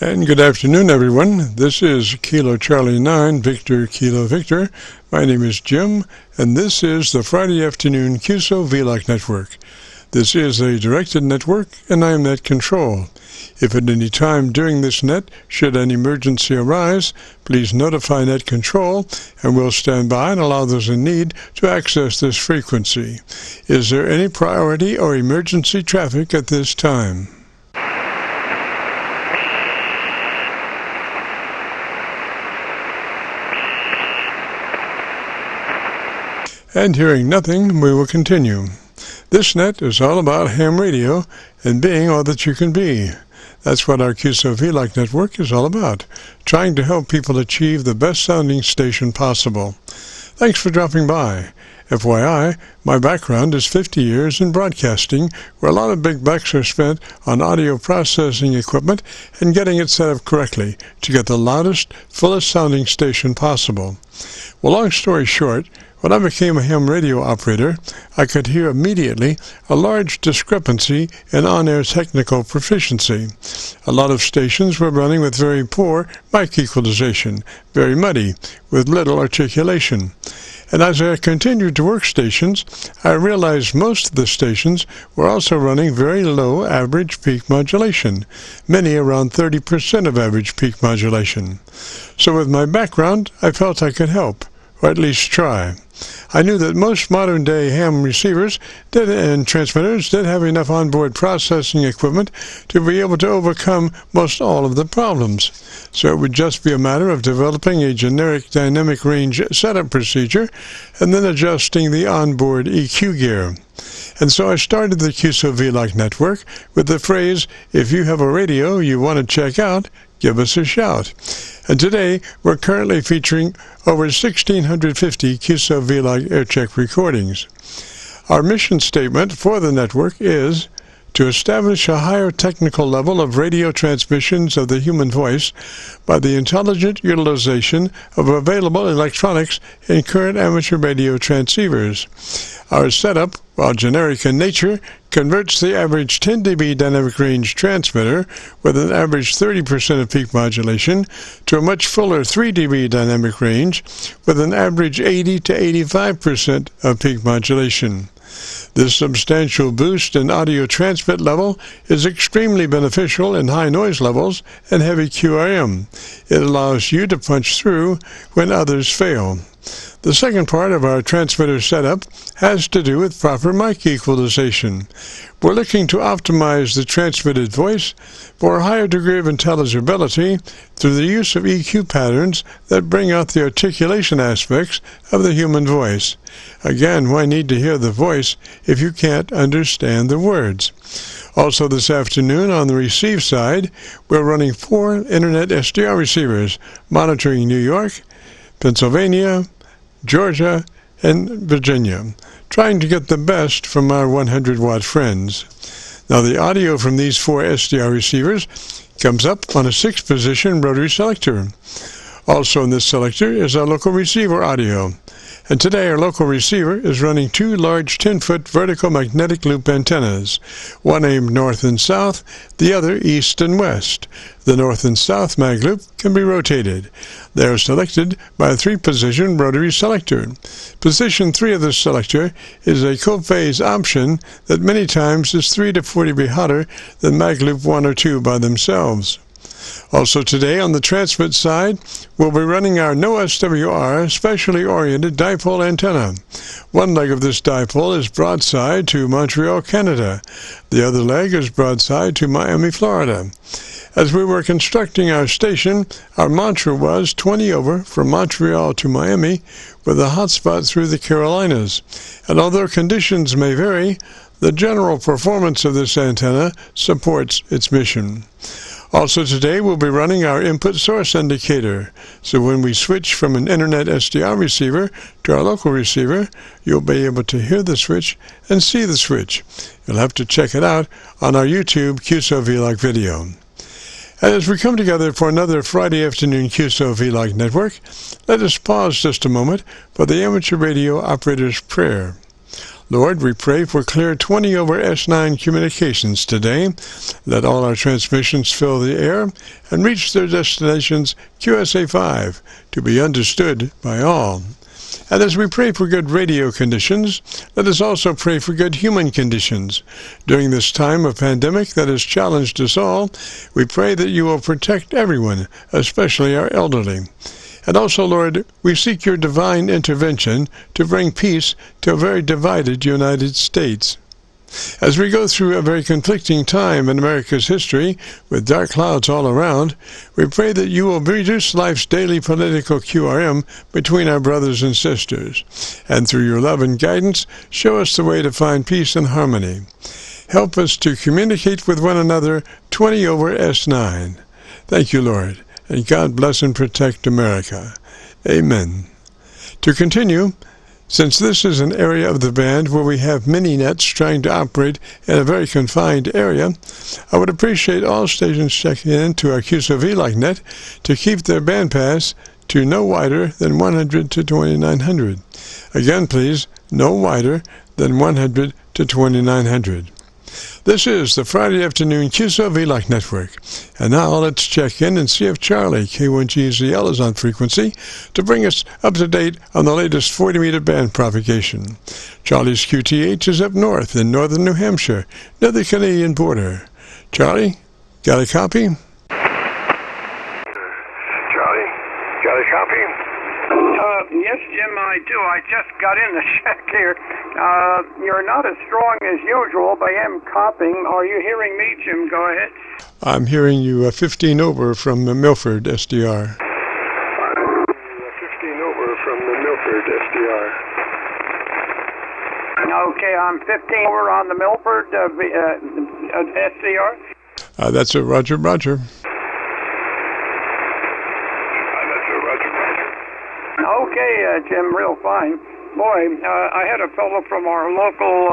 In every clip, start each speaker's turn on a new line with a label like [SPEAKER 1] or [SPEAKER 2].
[SPEAKER 1] And good afternoon, everyone. This is Kilo Charlie 9, Victor Kilo Victor. My name is Jim, and this is the Friday afternoon Qso-Vlog network. This is a directed network, and I am net control. If at any time during this net should an emergency arise, please notify net control, and we'll stand by and allow those in need to access this frequency. Is there any priority or emergency traffic at this time? And hearing nothing, we will continue. This net is all about ham radio and being all that you can be. That's what our Qso-Vlog network is all about, trying to help people achieve the best sounding station possible. Thanks for dropping by. FYI, my background is 50 years in broadcasting, where a lot of big bucks are spent on audio processing equipment and getting it set up correctly to get the loudest, fullest sounding station possible. Well, long story short, when I became a ham radio operator, I could hear immediately a large discrepancy in on-air technical proficiency. A lot of stations were running with very poor mic equalization, very muddy, with little articulation. And as I continued to work stations, I realized most of the stations were also running very low average peak modulation, many around 30% of average peak modulation. So with my background, I felt I could help, or at least try. I knew that most modern-day ham receivers and transmitters did have enough onboard processing equipment to be able to overcome most all of the problems. So it would just be a matter of developing a generic dynamic range setup procedure and then adjusting the onboard EQ gear. And so I started the Qso-Vlog network with the phrase, if you have a radio you want to check out, give us a shout. And today, we're currently featuring over 1,650 Qso-Vlog Aircheck recordings. Our mission statement for the network is to establish a higher technical level of radio transmissions of the human voice by the intelligent utilization of available electronics in current amateur radio transceivers. Our setup, while generic in nature, converts the average 10 dB dynamic range transmitter with an average 30% of peak modulation to a much fuller 3 dB dynamic range with an average 80 to 85% of peak modulation. This substantial boost in audio transmit level is extremely beneficial in high noise levels and heavy QRM. It allows you to punch through when others fail. The second part of our transmitter setup has to do with proper mic equalization. We're looking to optimize the transmitted voice for a higher degree of intelligibility through the use of EQ patterns that bring out the articulation aspects of the human voice. Again, why need to hear the voice if you can't understand the words? Also this afternoon on the receive side, we're running 4 Internet SDR receivers monitoring New York, Pennsylvania, Georgia, and Virginia, trying to get the best from our 100-watt friends. Now the audio from these 4 SDR receivers comes up on a 6-position rotary selector. Also in this selector is our local receiver audio. And today our local receiver is running 2 large 10-foot vertical magnetic loop antennas, one aimed north and south, the other east and west. The north and south mag loop can be rotated. They are selected by a 3-position rotary selector. Position 3 of this selector is a co-phase option that many times is 3 to 4 dB hotter than mag loop 1 or 2 by themselves. Also today on the transmit side, we'll be running our no SWR specially oriented dipole antenna. One leg of this dipole is broadside to Montreal, Canada. The other leg is broadside to Miami, Florida. As we were constructing our station, our mantra was 20 over from Montreal to Miami with a hotspot through the Carolinas. And although conditions may vary, the general performance of this antenna supports its mission. Also today we'll be running our input source indicator, so when we switch from an Internet SDR receiver to our local receiver, you'll be able to hear the switch and see the switch. You'll have to check it out on our YouTube Qso-Vlog video. And as we come together for another Friday afternoon Qso-Vlog network, let us pause just a moment for the amateur radio operator's prayer. Lord, we pray for clear 20 over S9 communications today. Let all our transmissions fill the air and reach their destinations QSA5 to be understood by all. And as we pray for good radio conditions, let us also pray for good human conditions. During this time of pandemic that has challenged us all, we pray that you will protect everyone, especially our elderly. And also, Lord, we seek your divine intervention to bring peace to a very divided United States. As we go through a very conflicting time in America's history, with dark clouds all around, we pray that you will reduce life's daily political QRM between our brothers and sisters, and through your love and guidance, show us the way to find peace and harmony. Help us to communicate with one another 20 over S9. Thank you, Lord, and God bless and protect America. Amen. To continue, since this is an area of the band where we have mini nets trying to operate in a very confined area, I would appreciate all stations checking in to our Qso-Vlog net to keep their bandpass to no wider than 100 to 2900. Again, please, no wider than 100 to 2900. This is the Friday afternoon Qso-Vlog network. And now let's check in and see if Charlie, K1GZL, is on frequency to bring us up to date on the latest 40-meter band propagation. Charlie's QTH is up north in northern New Hampshire, near the Canadian border. Charlie, got a copy?
[SPEAKER 2] Charlie, got a copy?
[SPEAKER 3] Yes, Jim, I do. I just got in the shack here. You're not as strong as usual, but I am copying. Are you hearing me, Jim? Go ahead.
[SPEAKER 1] I'm hearing you 15 over from Milford, SDR.
[SPEAKER 2] 15 over from the Milford, SDR.
[SPEAKER 3] Okay, I'm 15 over on the Milford SDR.
[SPEAKER 1] That's a Roger, Roger.
[SPEAKER 3] Okay, Jim, real fine. Boy, I had a fellow from our local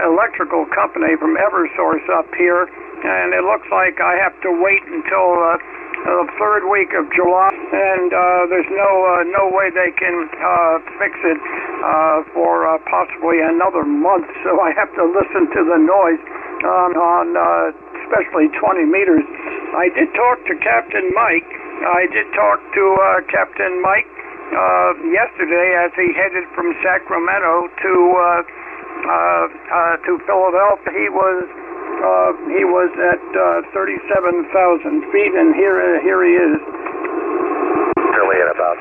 [SPEAKER 3] electrical company from Eversource up here, and it looks like I have to wait until the third week of July, and there's no way they can fix it for possibly another month. So I have to listen to the noise on especially 20 meters. I did talk to Captain Mike. Yesterday as he headed from Sacramento to Philadelphia. He was at 37,000 feet, and here he is.
[SPEAKER 4] Early at about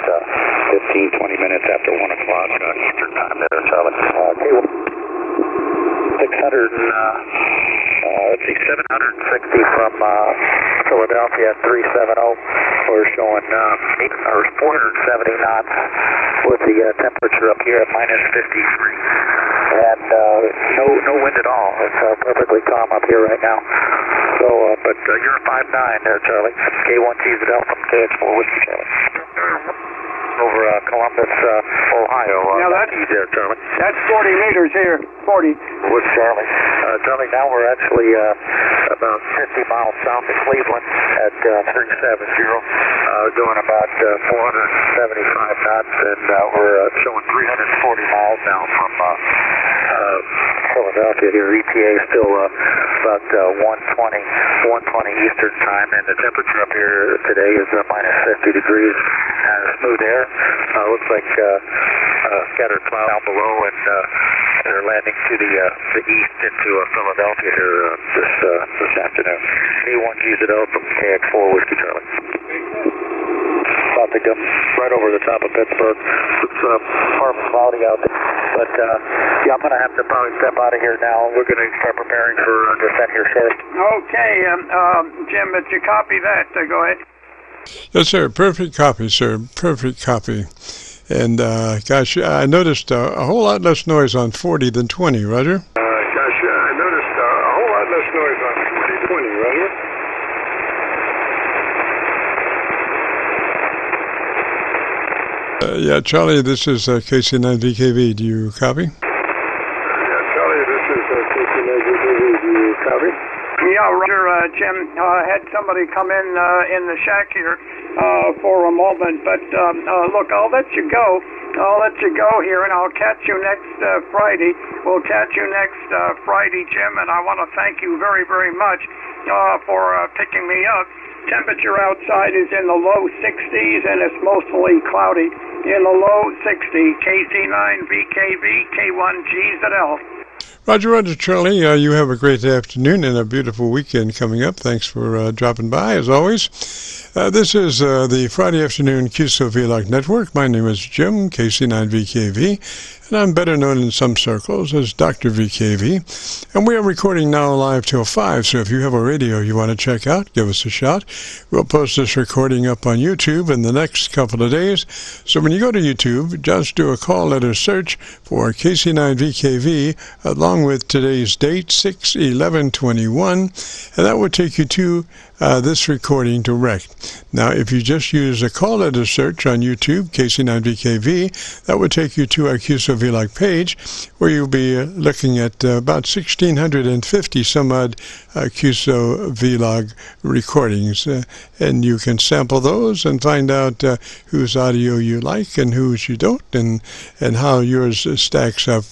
[SPEAKER 4] 15-20 minutes after 1 o'clock Eastern time there, Charlie. 760 from Philadelphia at 370. We're showing 470 knots with the temperature up here at minus 53. And no wind at all. It's perfectly calm up here right now. So, but you're 5'9" there, Charlie. K1GZL from KX4 Whiskey, Charlie. Over Columbus, Ohio.
[SPEAKER 3] Now that's
[SPEAKER 4] there, Charlie.
[SPEAKER 3] That's 40 meters here. 40.
[SPEAKER 4] With Charlie. Charlie, now we're actually about 50 miles south of Cleveland at 370, doing about 475 knots, and we're showing 340 miles now from Philadelphia here. ETA is still about 120 Eastern time, and the temperature up here today is minus 50 degrees. Smooth air. Looks like scattered cloud down below, and they're landing to the east into Philadelphia here this afternoon. A1GZL from KX4 Whiskey, Charlie. About to come right over the top of Pittsburgh. It's far from cloudy out there. But yeah, I'm going to have to probably step out of here now. We're going to start preparing for descent here shortly.
[SPEAKER 3] Okay, Jim, did you copy that? Go ahead.
[SPEAKER 1] Yes, sir. Perfect copy, sir. Perfect copy. And, gosh, I noticed a whole lot less noise on 40 than 20, Roger.
[SPEAKER 2] I noticed a whole lot less noise on 40 than 20, Roger.
[SPEAKER 1] Yeah, Charlie, this is KC9VKV. Do you copy?
[SPEAKER 2] Yeah, Charlie, this is KC9VKV. Do you copy?
[SPEAKER 3] Yeah, Roger, Jim, had somebody come in the shack here, for a moment. But look, I'll let you go. I'll let you go here, and I'll catch you next Friday. We'll catch you next Friday, Jim, and I want to thank you very, very much for picking me up. Temperature outside is in the low 60s, and it's mostly cloudy in the low 60s. KC9VKV, K1GZL.
[SPEAKER 1] Roger, Roger, Charlie. You have a great afternoon and a beautiful weekend coming up. Thanks for dropping by, as always. This is the Friday afternoon Qso-Vlog network. My name is Jim, KC9VKV, and I'm better known in some circles as Dr. VKV. And we are recording now live till 5, so if you have a radio you want to check out, give us a shout. We'll post this recording up on YouTube in the next couple of days. So when you go to YouTube, just do a call letter search for KC9VKV along with today's date, 6/11/21, and that will take you to this recording direct. Now, if you just use a call letter search on YouTube, KC9VKV, that would take you to our Qso-Vlog page, where you'll be looking at about 1,650 some odd Qso-Vlog recordings, and you can sample those and find out whose audio you like and whose you don't, and how yours stacks up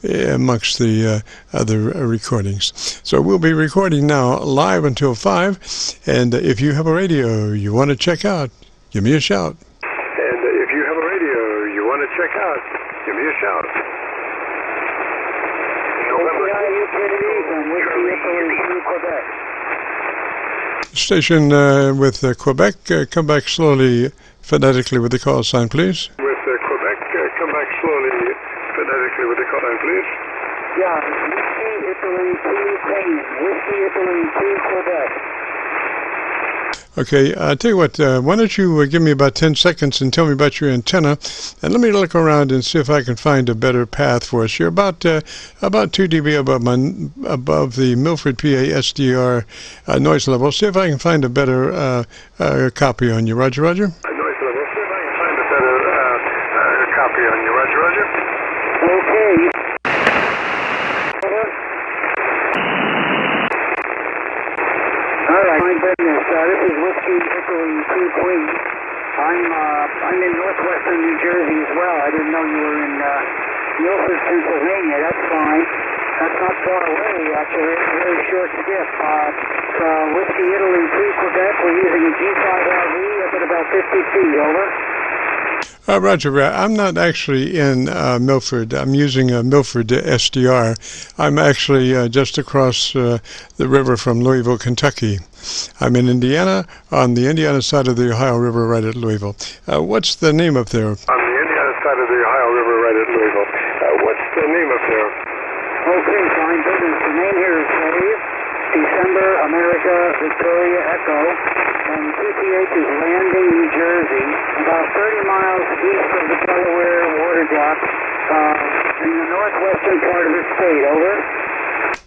[SPEAKER 1] amongst the other recordings. So we'll be recording now live until 5, and if you have a radio you want to check out, give me a shout.
[SPEAKER 2] And if you have a radio you want to check out, give me a shout.
[SPEAKER 1] Station with Quebec, come back slowly phonetically with the call sign, please.
[SPEAKER 2] With Quebec, come back slowly phonetically with the call sign, please.
[SPEAKER 4] Yeah, Whiskey, Italy, 2, Queen. Whiskey, Italy, 2, Quebec.
[SPEAKER 1] Okay, I'll tell you what, why don't you give me about 10 seconds and tell me about your antenna, and let me look around and see if I can find a better path for us. You're about 2 dB above the Milford, PA SDR noise level. See if I can find a better copy on you. Roger, Roger?
[SPEAKER 2] Noise level. See if I can find a better copy on you. Roger, Roger?
[SPEAKER 4] Okay. All right, my goodness. This is Whiskey, Italy, 2, Queen. I'm in northwestern New Jersey as well. I didn't know you were in Milford, Pennsylvania. That's fine. That's not far away, actually. It's a very short skip. Whiskey, Italy, 2, Quebec. We're using a G5LV up at about 50 feet. Over.
[SPEAKER 1] Roger, I'm not actually in Milford. I'm using a Milford SDR. I'm actually just across the river from Louisville, Kentucky. I'm in Indiana, on the Indiana side of the Ohio River, right at Louisville. What's the name up there?
[SPEAKER 2] On the Indiana side of the Ohio River, right at Louisville. What's the name up there?
[SPEAKER 4] Okay, fine business. The name here is Slave, December, America, Victoria, Echo. And QTH is Landing, New Jersey, about 30 miles east of the Delaware water dock, in the northwestern part of the state. Over.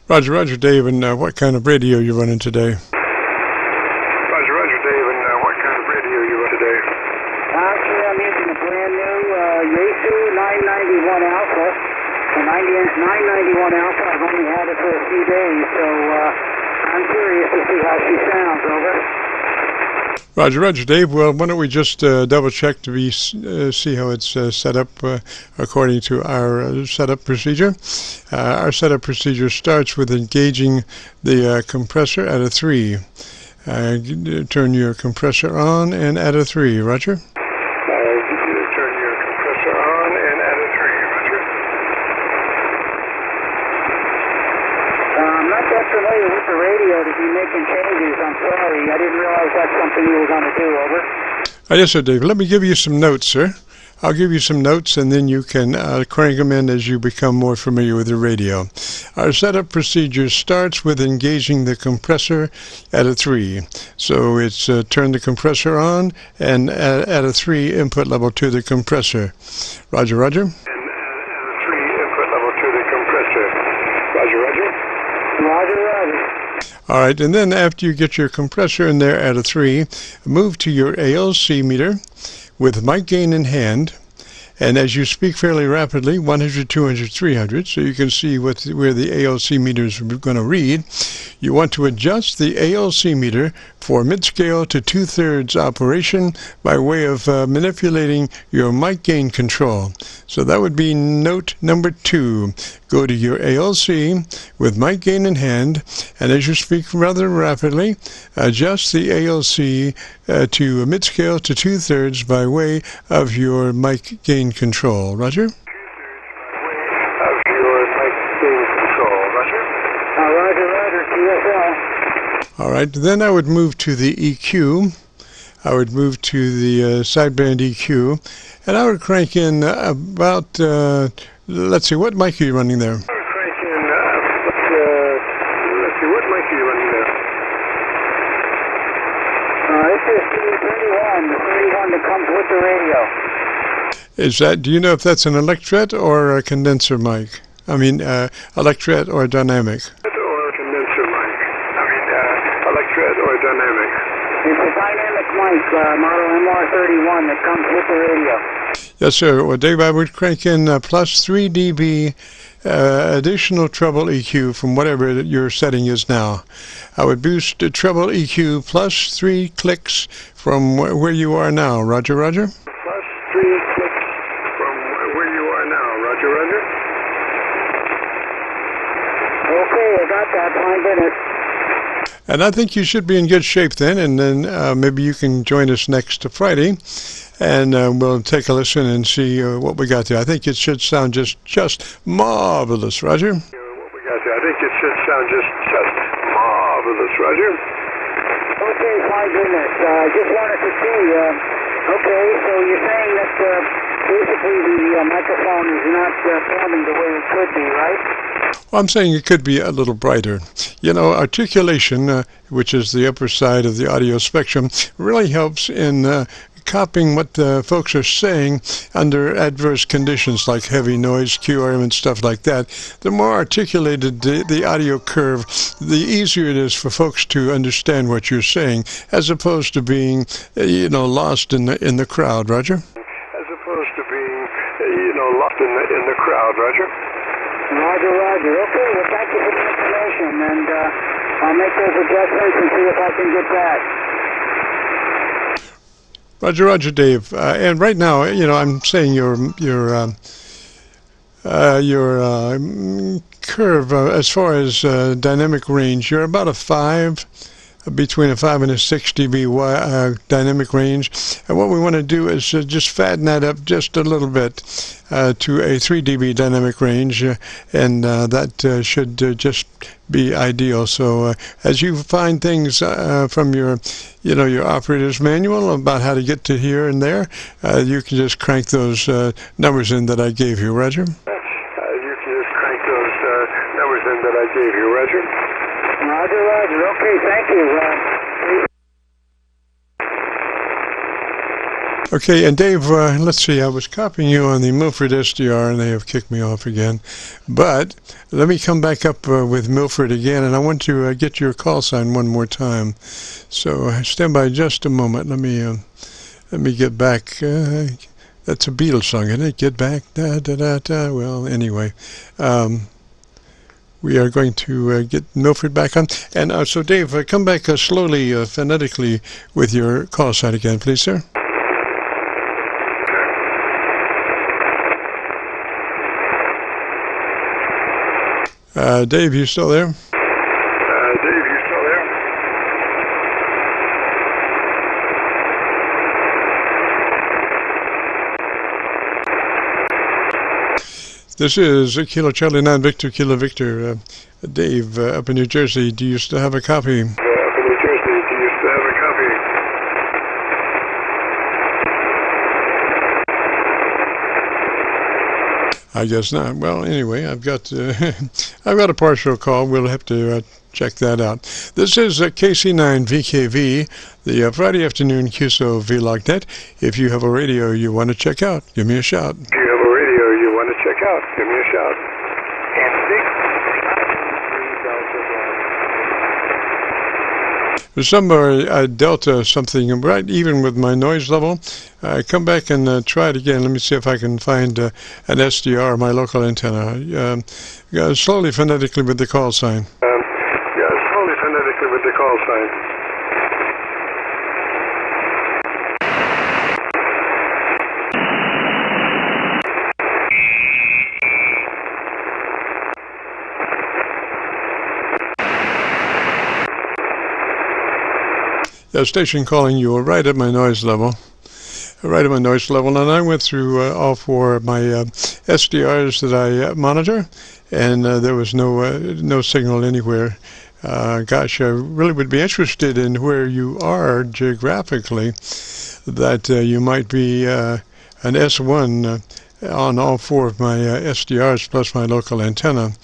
[SPEAKER 1] Roger, Roger, Dave, and what kind of radio you running today?
[SPEAKER 2] Roger, Roger, Dave, and what kind of radio you run today?
[SPEAKER 4] Actually, I'm using a brand new Yaesu 991 Alpha. The 991 Alpha, I've only had it for a few days, so I'm curious to see how she sounds. Over.
[SPEAKER 1] Roger, Roger, Dave. Well, why don't we just double check to see how it's set up according to our setup procedure. Our setup procedure starts with engaging the compressor at a 3. Turn your compressor on and at a 3. Roger?
[SPEAKER 2] Turn your compressor on and at a 3. Roger?
[SPEAKER 4] I'm not that familiar with the radio to be making changes. I'm sorry. I didn't realize that's something you were going to do. Over.
[SPEAKER 1] Yes, sir, Dave. Let me give you some notes, sir. I'll give you some notes, and then you can crank them in as you become more familiar with the radio. Our setup procedure starts with engaging the compressor at a 3. So it's turn the compressor on and at a 3 input level to the compressor. Roger, Roger?
[SPEAKER 2] And at a 3 input level to the compressor. Roger, Roger?
[SPEAKER 4] Roger, Roger.
[SPEAKER 1] All right, and then after you get your compressor in there at a 3, move to your ALC meter with mic gain in hand, and as you speak fairly rapidly, 100, 200, 300, so you can see where the ALC meter is going to read, You want to adjust the ALC meter for mid-scale to 2/3 operation by way of manipulating your mic gain control. So that would be note number 2. Go to your ALC with mic gain in hand, and as you speak rather rapidly, adjust the ALC to mid-scale to 2/3 by way of your mic gain control. Roger? All right, then I would move to the EQ. I would move to the sideband EQ, and I would crank in about, let's see, what mic are you running there?
[SPEAKER 2] I would crank in, let's see, what mic are you running there?
[SPEAKER 3] This is the 31 that comes with the radio.
[SPEAKER 1] Is that, do you know if that's an electret or a condenser mic? I mean, electret or dynamic?
[SPEAKER 2] Or dynamic?
[SPEAKER 3] It's a dynamic mic, model MR31 that comes with the radio.
[SPEAKER 1] Yes, sir. Well, Dave, I would crank in plus 3 dB additional treble EQ from whatever your setting is now. I would boost the treble EQ plus 3 clicks from where you are now. Roger, roger?
[SPEAKER 2] Plus 3 clicks from where you are now. Roger, roger?
[SPEAKER 3] Okay, I got that. 5 minutes.
[SPEAKER 1] And I think you should be in good shape then, and then maybe you can join us next Friday, and we'll take a listen and see what we got there. I think it should sound just marvelous, Roger.
[SPEAKER 2] What we got there, I think it should sound just marvelous, Roger.
[SPEAKER 3] Okay, 5 minutes. I just wanted to see, okay, so you're saying that basically the microphone is not forming the way it could be, right?
[SPEAKER 1] Well, I'm saying it could be a little brighter. You know, articulation, which is the upper side of the audio spectrum, really helps in copying what folks are saying under adverse conditions like heavy noise, QRM, and stuff like that. The more articulated the audio curve, the easier it is for folks to understand what you're saying, as opposed to being, lost in the crowd. Roger?
[SPEAKER 2] As opposed to being, lost in the crowd. Roger?
[SPEAKER 3] Roger, roger. Okay, well, thank you for the information, and I'll make those adjustments and see if I can get back.
[SPEAKER 1] Roger, roger, Dave. And right now, I'm saying your curve as far as dynamic range, you're about a 5. Between a 5 and a 6 dB dynamic range, and what we want to do is just fatten that up just a little bit to a 3 dB dynamic range, and that should just be ideal. So as you find things from your operator's manual about how to get to here and there, you can just crank those numbers in that I gave you, Roger.
[SPEAKER 2] You can just crank those numbers in that I gave you, Roger.
[SPEAKER 3] Roger, roger. Okay, thank you.
[SPEAKER 1] Okay, and Dave, let's see, I was copying you on the Milford SDR, and they have kicked me off again. But let me come back up with Milford again, and I want to get your call sign one more time. So stand by just a moment. Let me get back. That's a Beatles song, isn't it? Get back, da da da da. Well, anyway. We are going to get Milford back on. And so, Dave, come back slowly, phonetically, with your call sign again, please, sir. Dave, you still there?
[SPEAKER 2] Dave, you still there?
[SPEAKER 1] This is Kilo Charlie 9 Victor, Kilo Victor. Dave, up in New Jersey, do you still have a copy?
[SPEAKER 2] Up in New Jersey, do you still have a copy?
[SPEAKER 1] I guess not. Well, anyway, I've got a partial call. We'll have to check that out. This is KC9VKV, the Friday afternoon Qso-Vlog net. If you have a radio you want to check out, give me a shout.
[SPEAKER 2] If you have a radio you want to check out, give me a shout.
[SPEAKER 1] For some delta something, right even with my noise level, come back and try it again. Let me see if I can find an SDR, my local antenna. Slowly, phonetically with the call sign.
[SPEAKER 2] Slowly, only phonetically with the call sign.
[SPEAKER 1] The station calling you were right at my noise level. Right at my noise level, and I went through all four of my SDRs that I monitor, and there was no signal anywhere. Gosh, I really would be interested in where you are geographically, that you might be an S1 on all four of my SDRs plus my local antenna.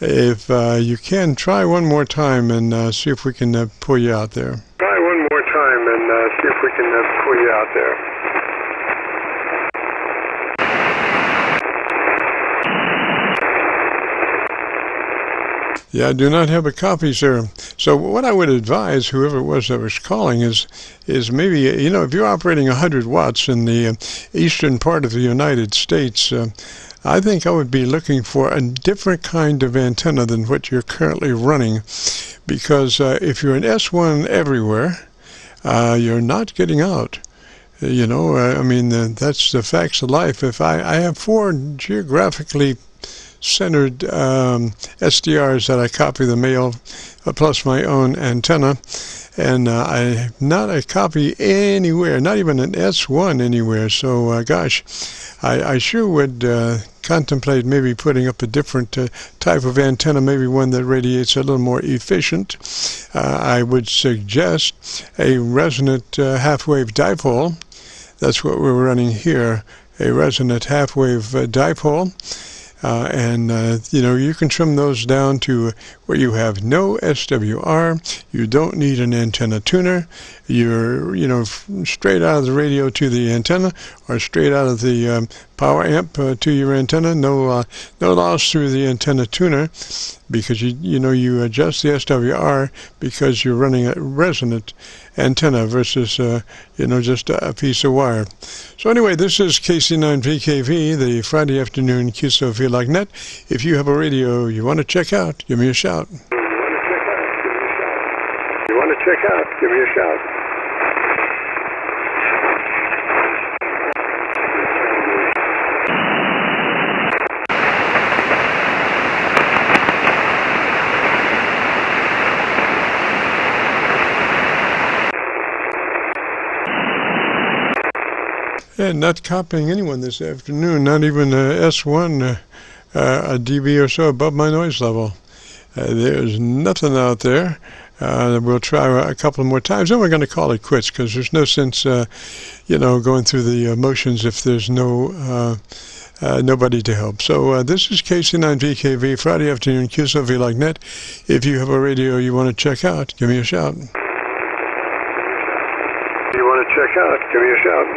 [SPEAKER 1] If you can, try one more time and see if we can pull you out there.
[SPEAKER 2] Try one more time and see if we can pull you out there.
[SPEAKER 1] Yeah, I do not have a copy, sir. So what I would advise whoever it was that was calling is maybe, you know, if you're operating 100 watts in the eastern part of the United States, I think I would be looking for a different kind of antenna than what you're currently running, because if you're an S1 everywhere, you're not getting out. You know, I mean, that's the facts of life. If I have four geographically centered SDRs that I copy the mail plus my own antenna, and I have not a copy anywhere, not even an S1 anywhere. So gosh, I sure would contemplate maybe putting up a different type of antenna, maybe one that radiates a little more efficient. I would suggest a resonant half-wave dipole. That's what we're running here, a resonant half-wave dipole. And you know, you can trim those down to where you have no SWR. You don't need an antenna tuner. You're, you know, straight out of the radio to the antenna, or straight out of the power amp to your antenna. No loss through the antenna tuner, because you adjust the SWR because you're running a resonant antenna versus just a piece of wire. So anyway, this is KC9VKV, the Friday afternoon Qso-Vlog net. If you have a radio you want to check out, give me a shout.
[SPEAKER 2] You want to check out, give me a shout.
[SPEAKER 1] And not copying anyone this afternoon, not even S1, a dB or so above my noise level. There's nothing out there. We'll try a couple more times, and we're going to call it quits, because there's no sense, going through the motions if there's nobody to help. So this is KC9VKV, Friday afternoon, Qso-Vlog net. If you have a radio you want to check out, give me a shout.
[SPEAKER 2] You want to check out, give me a shout.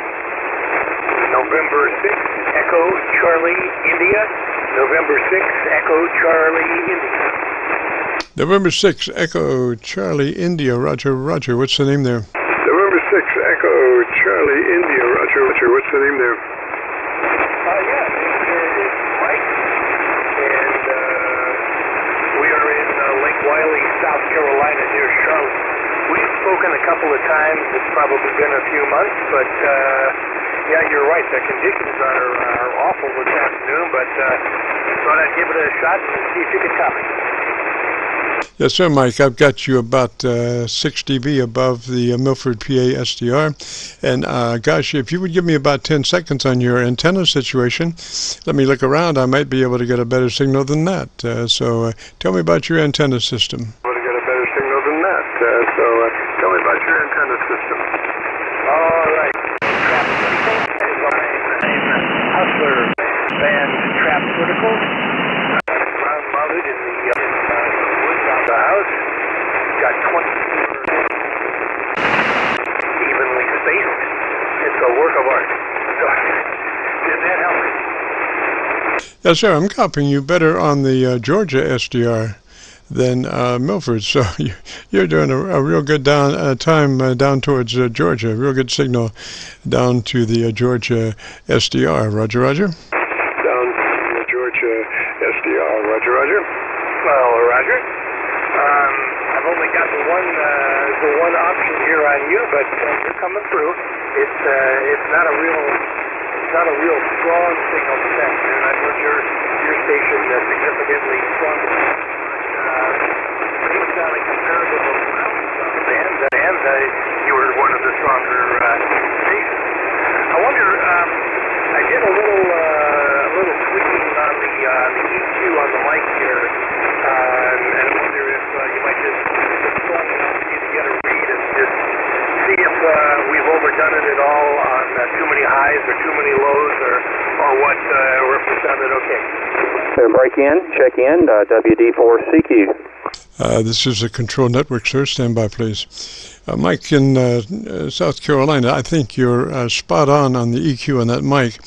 [SPEAKER 4] November 6, Echo Charlie India. November 6, Echo Charlie India.
[SPEAKER 1] November 6, Echo Charlie India. Roger, Roger. What's the name there?
[SPEAKER 2] November 6, Echo Charlie India. Roger, Roger. What's the name there?
[SPEAKER 4] It's Mike, and we are in Lake Wiley, South Carolina, near Charlotte. We've spoken a couple of times. It's probably been a few months, but yeah, you're right. The conditions are awful this afternoon, but thought I'd give it a shot and see if you could copy.
[SPEAKER 1] Yes, sir, Mike. I've got you about 6 dB above the Milford, PA SDR. And gosh, if you would give me about 10 seconds on your antenna situation, let me look around. I might be able to get a better signal than that. So tell me about your antenna system.
[SPEAKER 2] Tell me about your antenna system.
[SPEAKER 4] All right. Hustler band trap vertical. Mounted in the woods out the house. Got 20 evenly spaced. It's a work of art. So, did that help?
[SPEAKER 1] Yes, sir. I'm copying you better on the Georgia SDR than Milford. So you're doing a real good time down towards Georgia. Real good signal down to the Georgia SDR. Roger, Roger.
[SPEAKER 2] Down to the Georgia SDR. Roger, Roger.
[SPEAKER 4] Well, Roger. I've only
[SPEAKER 5] but you're coming through. It's not a real strong signal to send, and I put your station significantly stronger. But based on a comparative amount of bands, you were one of the stronger stations. I wonder, I did a little tweaking on the EQ on the mic here, and I wonder if you might just get strong enough for you to get a read and just see if we've overdone it at all on too many highs or too many lows or what, or if we sounded okay.
[SPEAKER 4] Break in, check in, WD4CQ.
[SPEAKER 1] This is a control network, sir. Stand by, please. Mike in South Carolina, I think you're spot on the EQ on that mic.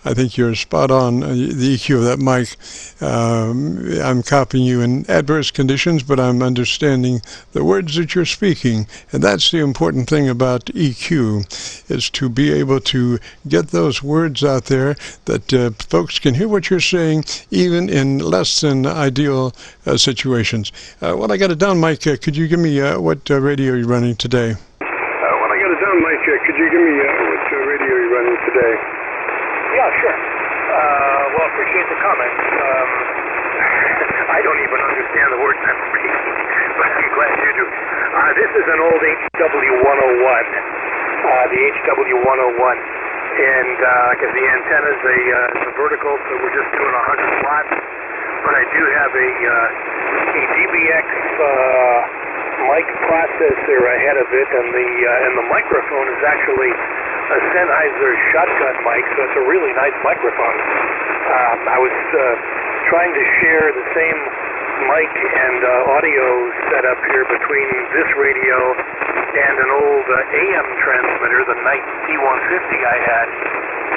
[SPEAKER 1] I think you're spot on the EQ of that mic. I'm copying you in adverse conditions, but I'm understanding the words that you're speaking. And that's the important thing about EQ, is to be able to get those words out there that folks can hear what you're saying, even in less than ideal situations. When I got it down, Mike, could you give me what radio you're running today?
[SPEAKER 2] When I got it down, Mike, could you give me what radio you're running today?
[SPEAKER 5] Yeah, sure. Well, appreciate the comment. I don't even understand the words I'm speaking, but I'm glad you do. This is an old HW101, the HW101, and because the antenna's a vertical, so we're just doing 100 watts. But I do have a DBX mic processor ahead of it, and the microphone is actually a Sennheiser shotgun mic, so it's a really nice microphone. I was trying to share the same mic and audio setup here between this radio and an old AM transmitter, the Knight P150 I had,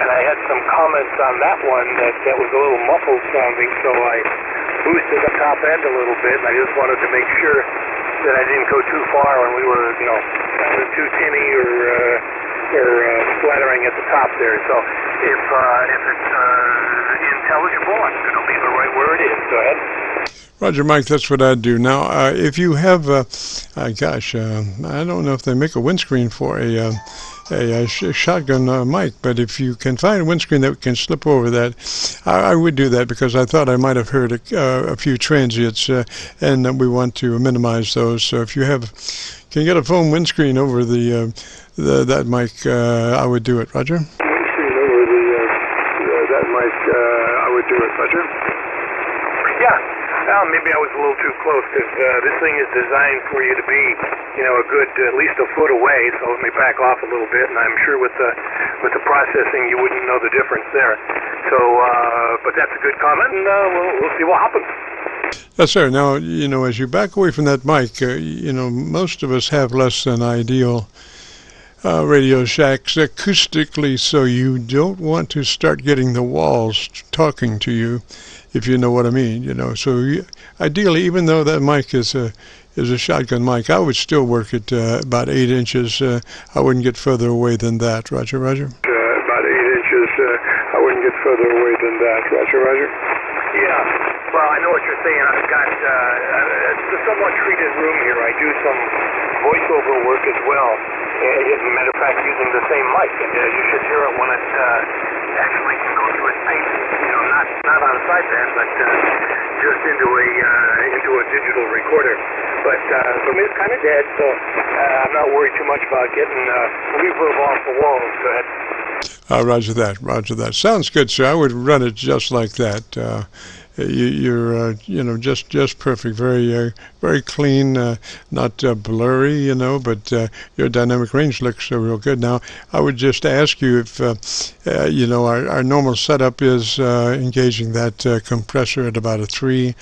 [SPEAKER 5] and I had some comments on that one that was a little muffled sounding, so I boosted the top end a little bit, and I just wanted to make sure that I didn't go too far when we were, sounding too tinny or splattering at the top there. So if it's intelligible, I'm going to leave it right where it is. Go ahead.
[SPEAKER 1] Roger, Mike, that's what I'd do. Now, if you have, I don't know if they make a windscreen for a shotgun mic, but if you can find a windscreen that can slip over that, I would do that, because I thought I might have heard a few transients, and we want to minimize those. So if you can get a foam windscreen over that mic, I would do it. Roger?
[SPEAKER 2] Windscreen over that mic, I would do it. Roger?
[SPEAKER 5] Yeah. Well, maybe I was a little too close, because this thing is designed for you to be, a good at least a foot away. So let me back off a little bit, and I'm sure with the processing you wouldn't know the difference there. So, but that's a good comment, and we'll see what happens.
[SPEAKER 1] Yes, sir. Now, as you back away from that mic, most of us have less than ideal Radio Shacks acoustically, so you don't want to start getting the walls talking to you, if you know what I mean. So ideally, even though that mic is a shotgun mic, I would still work it about 8 inches. I wouldn't get further away than that. Roger, Roger.
[SPEAKER 2] About 8 inches. I wouldn't get further away than that. Roger, Roger.
[SPEAKER 5] Yeah. Well, I know what you're saying. I've got it's a somewhat treated room here. I do some voiceover work as well. As a matter of fact, using the same mic, and you should hear it when it actually can go through its paces. Not on a sideband, but just into a digital recorder. But for me, it's kind of dead, so I'm not worried too much about getting reverb off the walls. Go ahead.
[SPEAKER 1] Roger that. Roger that. Sounds good, sir. I would run it just like that. You're just perfect. Very very clean, not blurry, but your dynamic range looks real good. Now, I would just ask you if our normal setup is engaging that compressor at about a 3.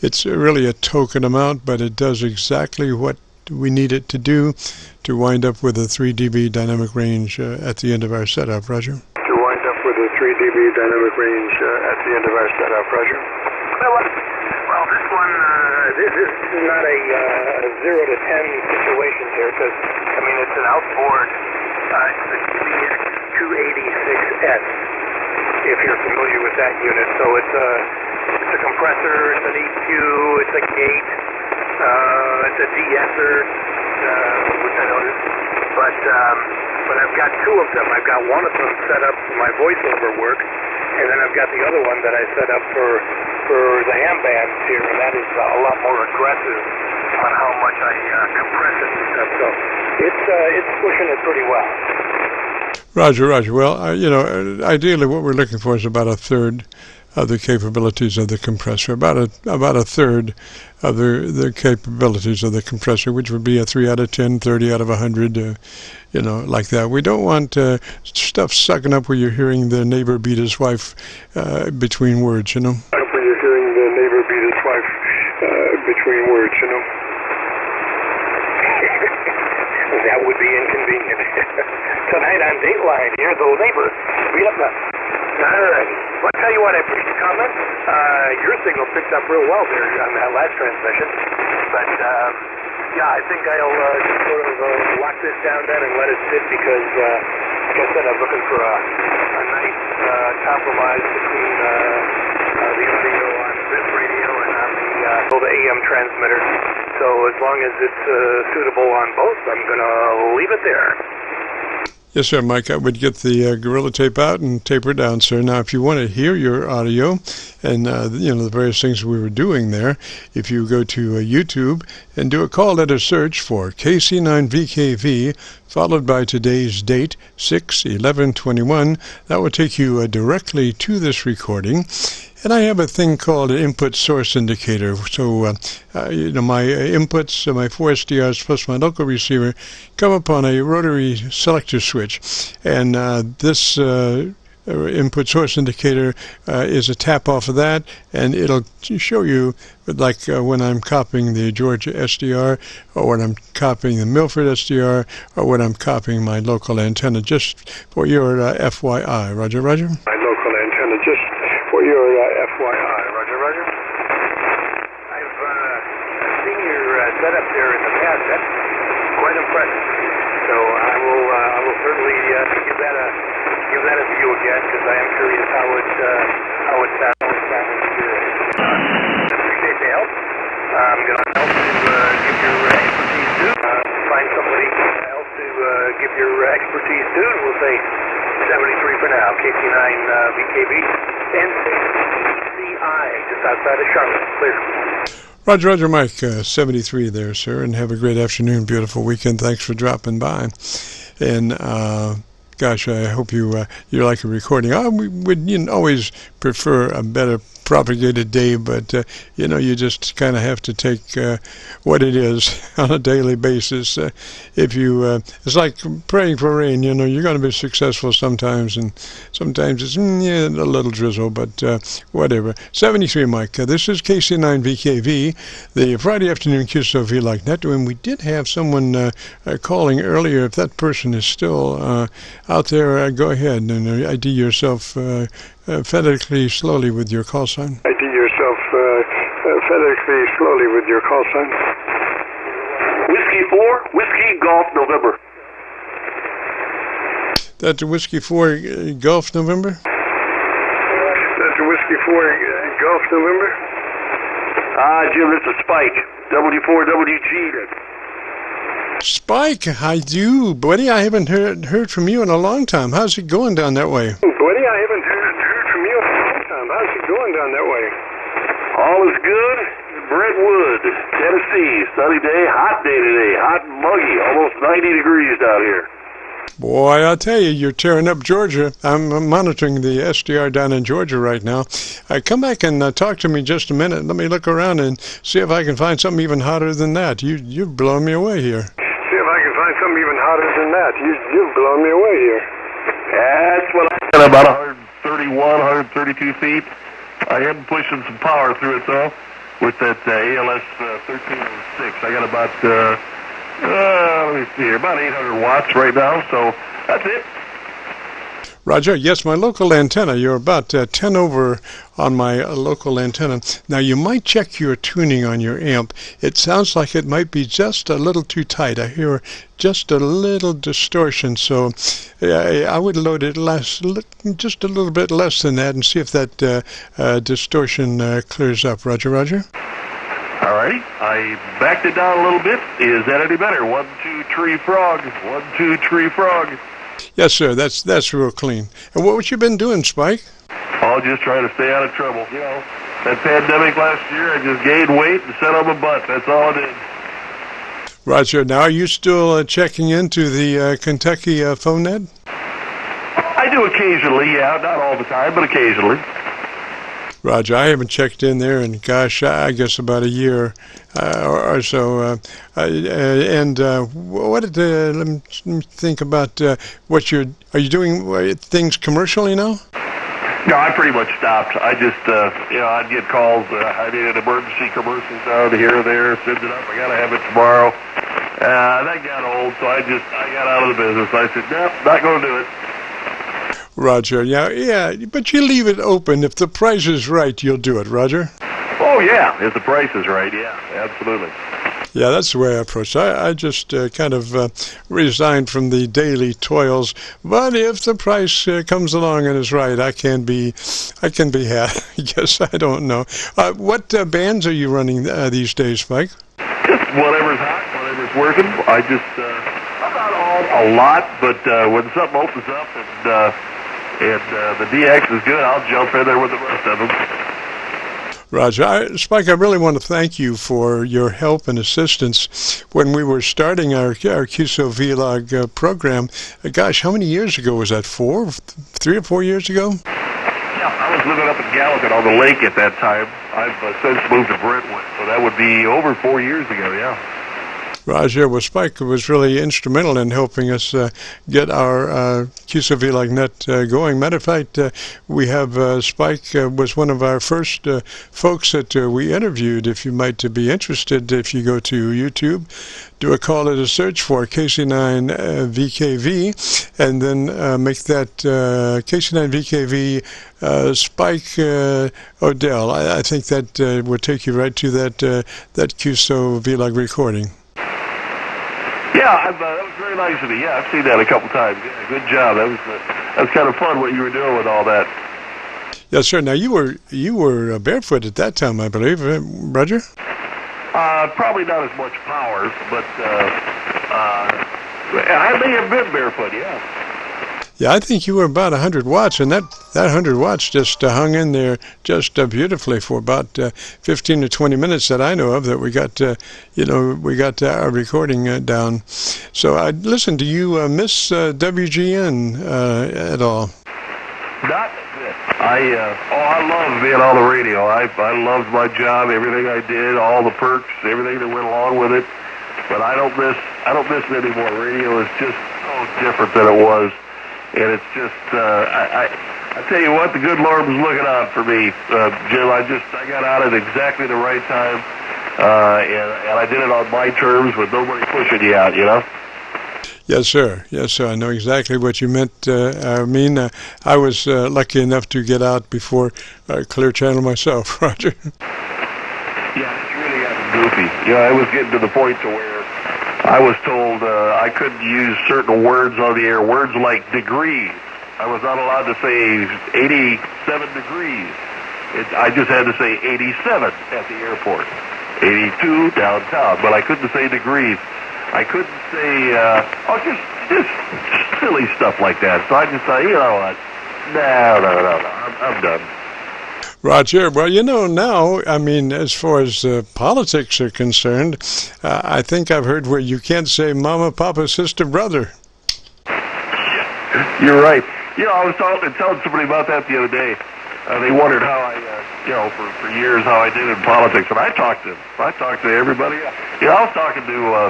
[SPEAKER 1] It's really a token amount, but it does exactly what we need it to do to wind up with a 3 dB dynamic range at the end of our setup. Roger.
[SPEAKER 2] To wind up with a 3 dB dynamic range at the end of our setup. Roger.
[SPEAKER 5] Well, this one, this is not a 0 to 10 situation here, because it's an outboard. It's the QX286S, if you're familiar with that unit. So it's a compressor, it's an EQ, it's a gate. It's a de-esser, which I noticed. but I've got two of them. I've got one of them set up for my voiceover work, and then I've got the other one that I set up for the ham bands here, and that is a lot more aggressive on how much I compress it and stuff. So it's pushing it pretty well.
[SPEAKER 1] Roger. Well, ideally what we're looking for is about a third of the capabilities of the compressor, about a third of the capabilities of the compressor, which would be a 3 out of 10, 30 out of 100, like that. We don't want stuff sucking up where you're hearing the neighbor beat his wife between words,
[SPEAKER 2] Where you're hearing the neighbor beat his wife between words,
[SPEAKER 5] That would be inconvenient. Tonight on Dateline, here's the neighbor beat up the... All right. Well, I'll tell you what, I appreciate the comment. Your signal picked up real well there on that last transmission. But, I think I'll just sort of lock this down then and let it sit because, like I said, I'm looking for a nice compromise between the audio on this radio and on the AM transmitter. So as long as it's suitable on both, I'm going to leave it there.
[SPEAKER 1] Yes, sir, Mike. I would get the Gorilla Tape out and tape her down, sir. Now, if you want to hear your audio and, the various things we were doing there, if you go to YouTube and do a call letter search for KC9VKV, followed by today's date, 6/11/21, that will take you directly to this recording. And I have a thing called an input source indicator. So, my inputs, my 4 SDRs plus my local receiver come upon a rotary selector switch. And this input source indicator is a tap off of that, and it'll show you, like when I'm copying the Georgia SDR, or when I'm copying the Milford SDR, or when I'm copying my local antenna, just for your FYI. Roger?
[SPEAKER 2] My local antenna, just for your FYI. Roger.
[SPEAKER 5] I've seen your setup there in the past. That's quite impressive. So I will certainly give that a view again because I am curious how it sounds. Appreciate the help. I'm going to help to give your expertise to. Find somebody else to give your expertise to. We'll say 73 for now. KC9VKV and CI just outside of Charlotte. Clear.
[SPEAKER 1] Roger, Mike, 73 there, sir, and have a great afternoon, beautiful weekend. Thanks for dropping by. And, gosh, I hope you like a recording. We would always prefer a better propagated day, but, you just kind of have to take what it is on a daily basis. It's like praying for rain, you're going to be successful sometimes, and sometimes it's a little drizzle, but whatever. 73, Mike. This is KC9VKV, the Friday afternoon Qso-Vlog net, and we did have someone calling earlier. If that person is still out there, go ahead and ID yourself phonetically slowly with your call sign.
[SPEAKER 2] ID yourself phonetically slowly with your call sign.
[SPEAKER 6] Whiskey 4, Whiskey Golf November.
[SPEAKER 1] That's Whiskey 4 Golf November?
[SPEAKER 2] That's Whiskey 4 Golf November?
[SPEAKER 6] Jim, this is Spike. W4WG.
[SPEAKER 1] Spike, I do. Buddy, I haven't heard from you in a long time. How's it going down that way?
[SPEAKER 2] Buddy, I haven't heard from you in a long time. How's it going down that way?
[SPEAKER 6] All is good. Brentwood, Tennessee. Sunny day, hot day today. Hot and muggy. Almost 90 degrees down here.
[SPEAKER 1] Boy, I'll tell you, you're tearing up Georgia. I'm monitoring the SDR down in Georgia right now. Come back and talk to me just a minute. Let me look around and see if I can find something even hotter than that. You've blown me away here.
[SPEAKER 2] See if I can find something even hotter than that. You've blown me away here.
[SPEAKER 6] That's what I got, about 131, 132 feet. I am pushing some power through it, though, with that ALS 1306. I got about... let me see here, about 800 watts right now, so that's it.
[SPEAKER 1] Roger, yes, my local antenna, you're about 10 over on my local antenna. Now, you might check your tuning on your amp. It sounds like it might be just a little too tight. I hear just a little distortion, so I would load it just a little bit less than that and see if that distortion clears up. Roger?
[SPEAKER 6] All righty. I backed it down a little bit. Is that any better? 1, 2, 3, frog. 1, 2, 3, frog.
[SPEAKER 1] Yes, sir. That's real clean. And what you been doing, Spike?
[SPEAKER 6] Oh, just trying to stay out of trouble. You know, that pandemic last year, I just gained weight and sat on my butt. That's all I did.
[SPEAKER 1] Roger. Now, are you still checking into the Kentucky phone net?
[SPEAKER 6] I do occasionally, yeah. Not all the time, but occasionally.
[SPEAKER 1] Roger. I haven't checked in there in, gosh, I guess about a year or so. What did, let me think about what are you doing things commercially now?
[SPEAKER 6] No, I pretty much stopped. I just, I'd get calls. I needed emergency commercials down here or there. Send it up. I got to have it tomorrow. That got old, so I got out of the business. I said, nope, not going to do it.
[SPEAKER 1] Roger, yeah, but you leave it open. If the price is right, you'll do it, Roger.
[SPEAKER 6] Oh, yeah, if the price is right, yeah, absolutely.
[SPEAKER 1] Yeah, that's the way I approach it. I just kind of resigned from the daily toils. But if the price comes along and is right, I can be had. I guess I don't know. What bands are you running these days, Mike?
[SPEAKER 6] Just whatever's hot, whatever's working. I just I'm not on a lot, but when something opens up and the DX is good, I'll jump in there with the rest of them.
[SPEAKER 1] Roger. Spike, I really want to thank you for your help and assistance when we were starting our Qso-Vlog program. Gosh, how many years ago was that? 3 or 4 years ago?
[SPEAKER 6] Yeah, I was living up in Gallatin on the lake at that time. I've since moved to Brentwood, so that would be over 4 years ago, yeah.
[SPEAKER 1] Roger, well, Spike was really instrumental in helping us get our Qso-Vlog net going. Matter of fact, we have Spike was one of our first folks that we interviewed. If you might be interested, if you go to YouTube, do a call it a search for KC9VKV, and then make that KC9VKV Spike Odell. I think that will take you right to that Qso-Vlog recording.
[SPEAKER 6] Yeah, that was very nice of you. Yeah, I've seen that a couple times. Yeah, good job. That was kind of fun what you were doing with all that.
[SPEAKER 1] Yes, sir. Now you were barefoot at that time, I believe, Roger.
[SPEAKER 6] Probably not as much power, but I may have been barefoot. Yeah.
[SPEAKER 1] Yeah, I think you were about 100 watts, and that 100 watts just hung in there just beautifully for about 15 to 20 minutes that I know of. That we got, we got our recording down. So, listen, do you miss WGN at all?
[SPEAKER 6] Not a bit. I love being on the radio. I loved my job, everything I did, all the perks, everything that went along with it. But I don't miss it anymore. Radio is just so different than it was. And it's just, I tell you what, the good Lord was looking out for me, Jim. I got out at exactly the right time, and I did it on my terms with nobody pushing you out, you know?
[SPEAKER 1] Yes, sir. Yes, sir. I know exactly what you meant. I was lucky enough to get out before Clear Channel myself, Roger.
[SPEAKER 6] Yeah, it's really gotten goofy. You know, I was getting to the point to where I was told I couldn't use certain words on the air, words like degrees. I was not allowed to say 87 degrees. I just had to say 87 at the airport, 82 downtown, but I couldn't say degrees. I couldn't say, just silly stuff like that. So I just thought, you know what, no, I'm done.
[SPEAKER 1] Roger, well, now, I mean, as far as politics are concerned, I think I've heard where you can't say mama, papa, sister, brother.
[SPEAKER 6] You're right. You know, I was telling somebody about that the other day. They wondered how I, for years, how I did in politics. And I talked to everybody. You know, I was talking to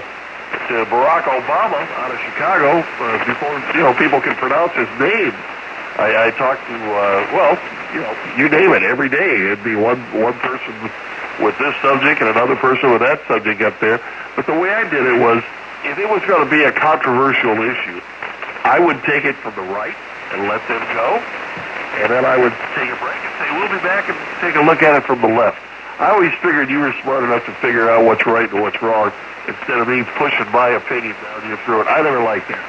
[SPEAKER 6] Barack Obama out of Chicago before, people could pronounce his name. I talked to, you name it, every day. It'd be one person with this subject and another person with that subject up there. But the way I did it was, if it was going to be a controversial issue, I would take it from the right and let them go. And then I would take a break and say, we'll be back and take a look at it from the left. I always figured you were smart enough to figure out what's right and what's wrong instead of me pushing my opinion down your throat. I never liked that.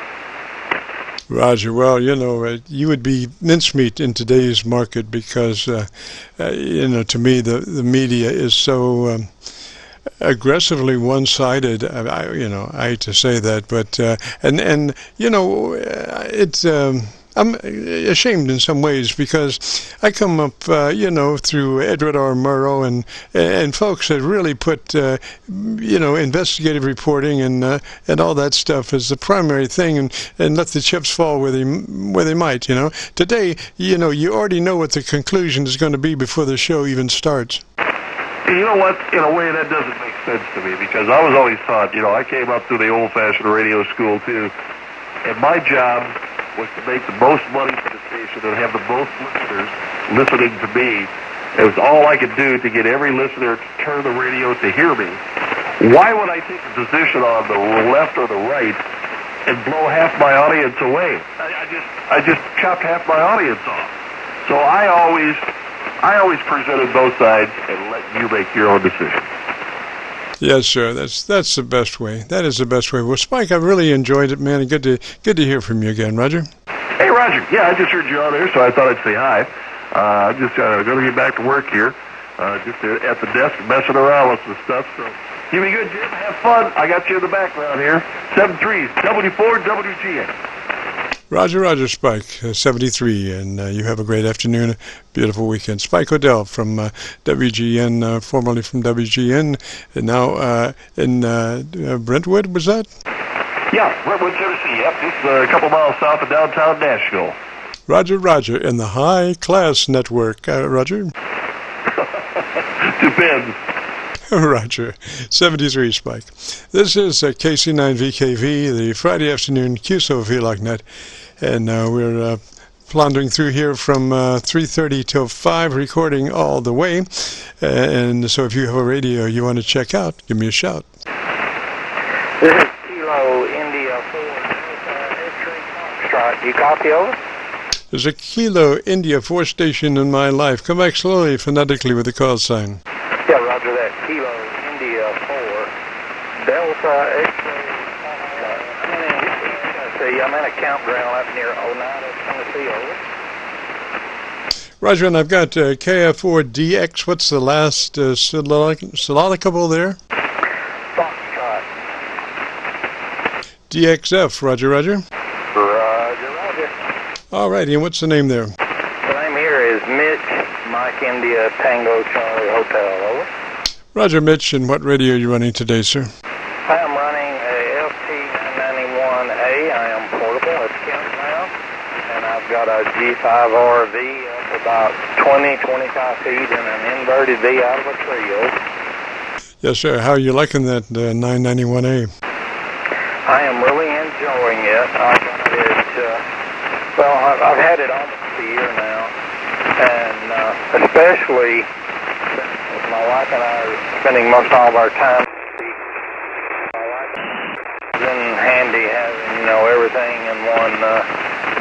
[SPEAKER 1] Roger, well, you would be mincemeat in today's market because, to me, the media is so aggressively one-sided. I hate to say that, but it's. I'm ashamed in some ways because I come up, through Edward R. Murrow and folks that really put, investigative reporting and all that stuff as the primary thing, and let the chips fall where they might. Today, you already know what the conclusion is going to be before the show even starts.
[SPEAKER 6] You know what? In a way, that doesn't make sense to me because I was always taught. I came up through the old-fashioned radio school too, and my job was to make the most money for the station and have the most listeners listening to me. It was all I could do to get every listener to turn the radio to hear me. Why would I take a position on the left or the right and blow half my audience away? I just chopped half my audience off. So I always presented both sides and let you make your own decision.
[SPEAKER 1] Yes, sir. That's the best way. That is the best way. Well, Spike, I really enjoyed it, man. Good to hear from you again, Roger.
[SPEAKER 6] Hey, Roger. Yeah, I just heard you on there, so I thought I'd say hi. I'm just going to get back to work here, just at the desk messing around with some stuff. So you be good, Jim. Have fun. I got you in the background here. 73's W4 WGN.
[SPEAKER 1] Roger, Spike, 73, and you have a great afternoon, beautiful weekend. Spike Odell from WGN, formerly from WGN, and now in Brentwood, was that?
[SPEAKER 6] Yeah, Brentwood, Tennessee. Yep, just a couple miles south of downtown Nashville.
[SPEAKER 1] Roger, in the High Class Network. Roger?
[SPEAKER 6] Depends.
[SPEAKER 1] Roger. 73, Spike. This is KC9VKV, the Friday afternoon Qso-Vlog net, and we're plundering through here from 3:30 till 5, recording all the way. And so if you have a radio you want to check out, give me a shout.
[SPEAKER 7] This is Kilo India 4 Foxtrot. Do you copy, over?
[SPEAKER 1] There's a Kilo India 4 station in my life. Come back slowly, phonetically, with the call sign.
[SPEAKER 7] Yeah, roger that. Kilo India 4 Delta X-ray. I'm in a campground up near Oneida, Tennessee, over.
[SPEAKER 1] Roger, and I've got KF4DX. What's the last syllable there?
[SPEAKER 7] Foxtrot.
[SPEAKER 1] DXF, Roger.
[SPEAKER 7] Roger.
[SPEAKER 1] All righty, and what's the name there?
[SPEAKER 7] The name here is Mitch, Mike India Tango Charlie Hotel, over.
[SPEAKER 1] Roger, Mitch, and what radio are you running today, sir?
[SPEAKER 7] I am running a FT991A. I am portable. It's campground. And I've got a G5RV up about 20-25 feet and an inverted V out of a tree, over.
[SPEAKER 1] Yes, sir. How are you liking that 991A?
[SPEAKER 7] I am really enjoying it. I've had it almost a year now, and especially since my wife and I are spending most all of our time. My wife is been handy having everything in one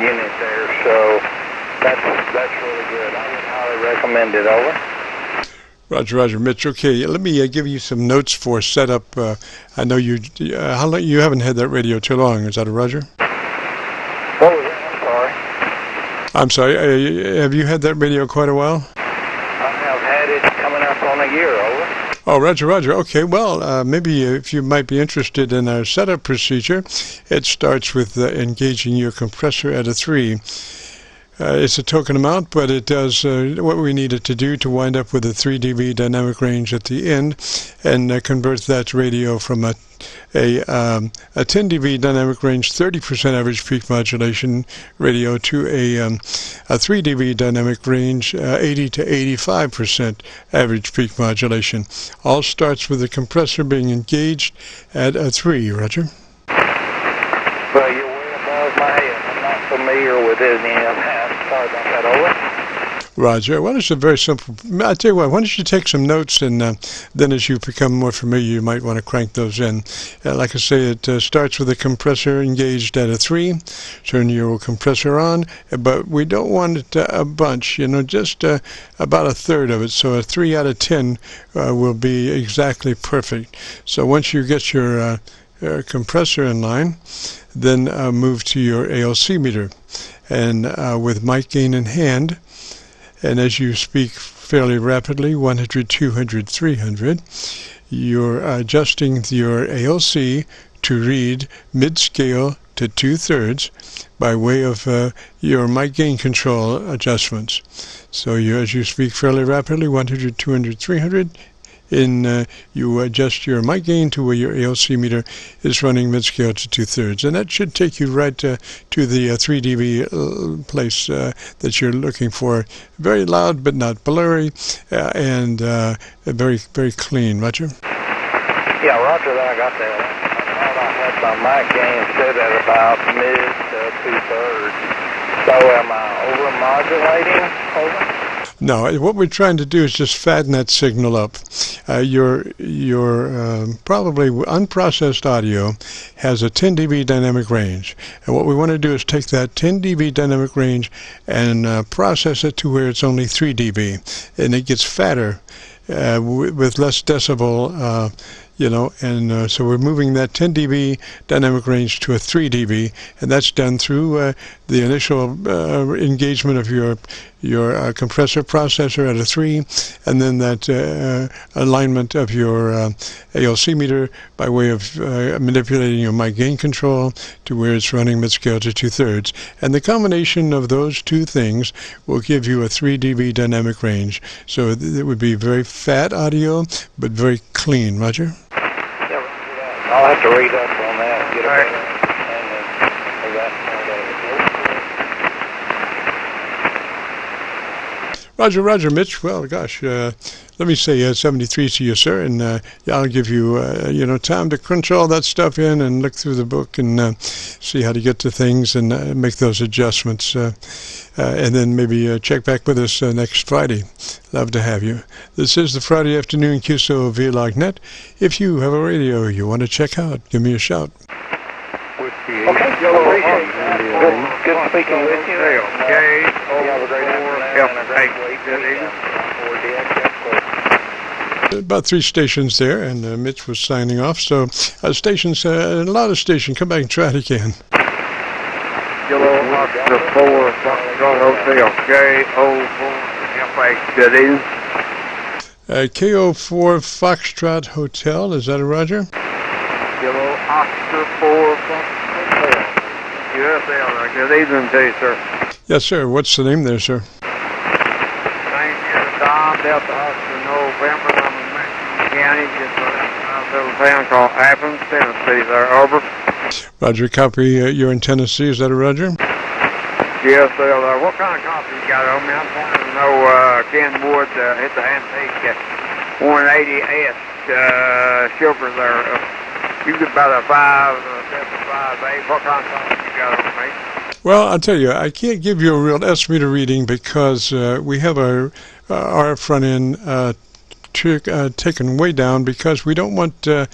[SPEAKER 7] unit there, so that's really good. I would highly recommend it, over.
[SPEAKER 1] Roger, Mitch. Okay, let me give you some notes for setup. I know you haven't had that radio too long. Is that a Roger?
[SPEAKER 7] What was that?
[SPEAKER 1] I'm sorry. Have you had that radio quite a while?
[SPEAKER 7] I have had it coming up on a year, over.
[SPEAKER 1] Oh, Roger. Okay, well, maybe if you might be interested in our setup procedure, it starts with engaging your compressor at a 3. It's a token amount, but it does what we need it to do to wind up with a 3 dB dynamic range at the end, and converts that radio from a 10 dB dynamic range, 30% average peak modulation radio to a 3 dB dynamic range, 80 to 85% average peak modulation. All starts with the compressor being engaged at a 3, Roger.
[SPEAKER 7] Well, you're way above my head. I'm not familiar with any of that. Sorry about that, over.
[SPEAKER 1] Roger. Well, it's a very simple. I tell you what. Why don't you take some notes, and then as you become more familiar, you might want to crank those in. Like I say, it starts with a compressor engaged at a 3. Turn your compressor on, but we don't want it a bunch. Just about a third of it. So a 3 out of 10 will be exactly perfect. So once you get your compressor in line, then move to your ALC meter, and with mic gain in hand. And as you speak fairly rapidly, 100, 200, 300, you're adjusting your ALC to read mid-scale to 2/3 by way of your mic gain control adjustments. So as you speak fairly rapidly, 100, 200, 300, you adjust your mic gain to where your ALC meter is running mid-scale to 2/3, and that should take you right to the 3 dB place that you're looking for. Very loud but not blurry, and very, very clean. Roger?
[SPEAKER 7] Yeah, Roger, that I got that. I had my mic gain set at about mid to 2/3. So am I over-modulating? Over?
[SPEAKER 1] No, what we're trying to do is just fatten that signal up. Your probably unprocessed audio has a 10 dB dynamic range, and what we want to do is take that 10 dB dynamic range and process it to where it's only 3 dB, and it gets fatter with less decibel. So we're moving that 10 dB dynamic range to a 3 dB, and that's done through the initial engagement of your compressor processor at a 3, and then that alignment of your ALC meter by way of manipulating your mic gain control to where it's running mid-scale to 2/3. And the combination of those two things will give you a 3 dB dynamic range. So it would be very fat audio, but very clean. Roger?
[SPEAKER 7] I'll have to read up on that and get it.
[SPEAKER 1] Roger, Mitch. Well, gosh, let me say 73 to you, sir, and I'll give you, time to crunch all that stuff in and look through the book and see how to get to things and make those adjustments, and then maybe check back with us next Friday. Love to have you. This is the Friday afternoon Qso-Vlog net. If you have a radio you want to check out, give me a shout.
[SPEAKER 7] Okay, appreciate that. Good speaking with you.
[SPEAKER 2] Okay.
[SPEAKER 7] You have a great afternoon.
[SPEAKER 1] About 3 stations there, and Mitch was signing off. So stations, a lot of stations. Come back and try it again.
[SPEAKER 2] Kilo Oscar 4 Foxtrot Hotel. KO4 FX.
[SPEAKER 1] KO4 Foxtrot Hotel. Is that a Roger?
[SPEAKER 2] Kilo Oscar 4 Foxtrot Hotel. USL. Good evening to you, sir.
[SPEAKER 1] Yes, sir. What's the name there, sir?
[SPEAKER 2] Name is Don Delta Oscar November. I'm in Mexican County, just a little town called Athens, Tennessee. There, over.
[SPEAKER 1] Roger, copy. You're in Tennessee. Is that a Roger?
[SPEAKER 2] Yes, what kind of coffee you got on me? I'm trying to know, Kenwood, it's an antique 180S Silver there. You get about a 5.75/8. What kind of coffee you got on me?
[SPEAKER 1] Well, I'll tell you, I can't give you a real S-meter reading because we have our front end taken way down because we don't want to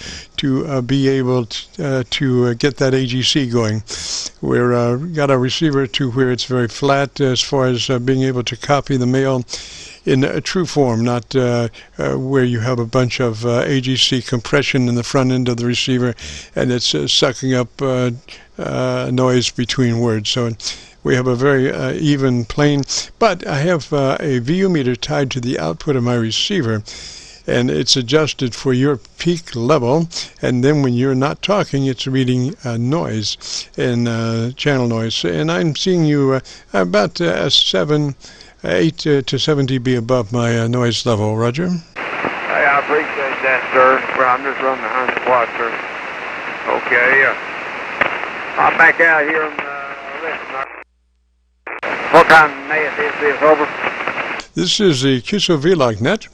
[SPEAKER 1] be able to get that AGC going. We're got our receiver to where it's very flat as far as being able to copy the mail in a true form, not where you have a bunch of AGC compression in the front end of the receiver and it's sucking up noise between words. So we have a very even plane, but I have a VU meter tied to the output of my receiver, and it's adjusted for your peak level, and then when you're not talking, it's reading noise and channel noise. And I'm seeing you about 8 to 7 dB above my noise level. Roger?
[SPEAKER 2] Hey, I appreciate that, sir. Well, I'm just running 100 watts, sir. Okay, I'm back out here and listen. What kind of net is this, over?
[SPEAKER 1] This is the Qso-Vlog net,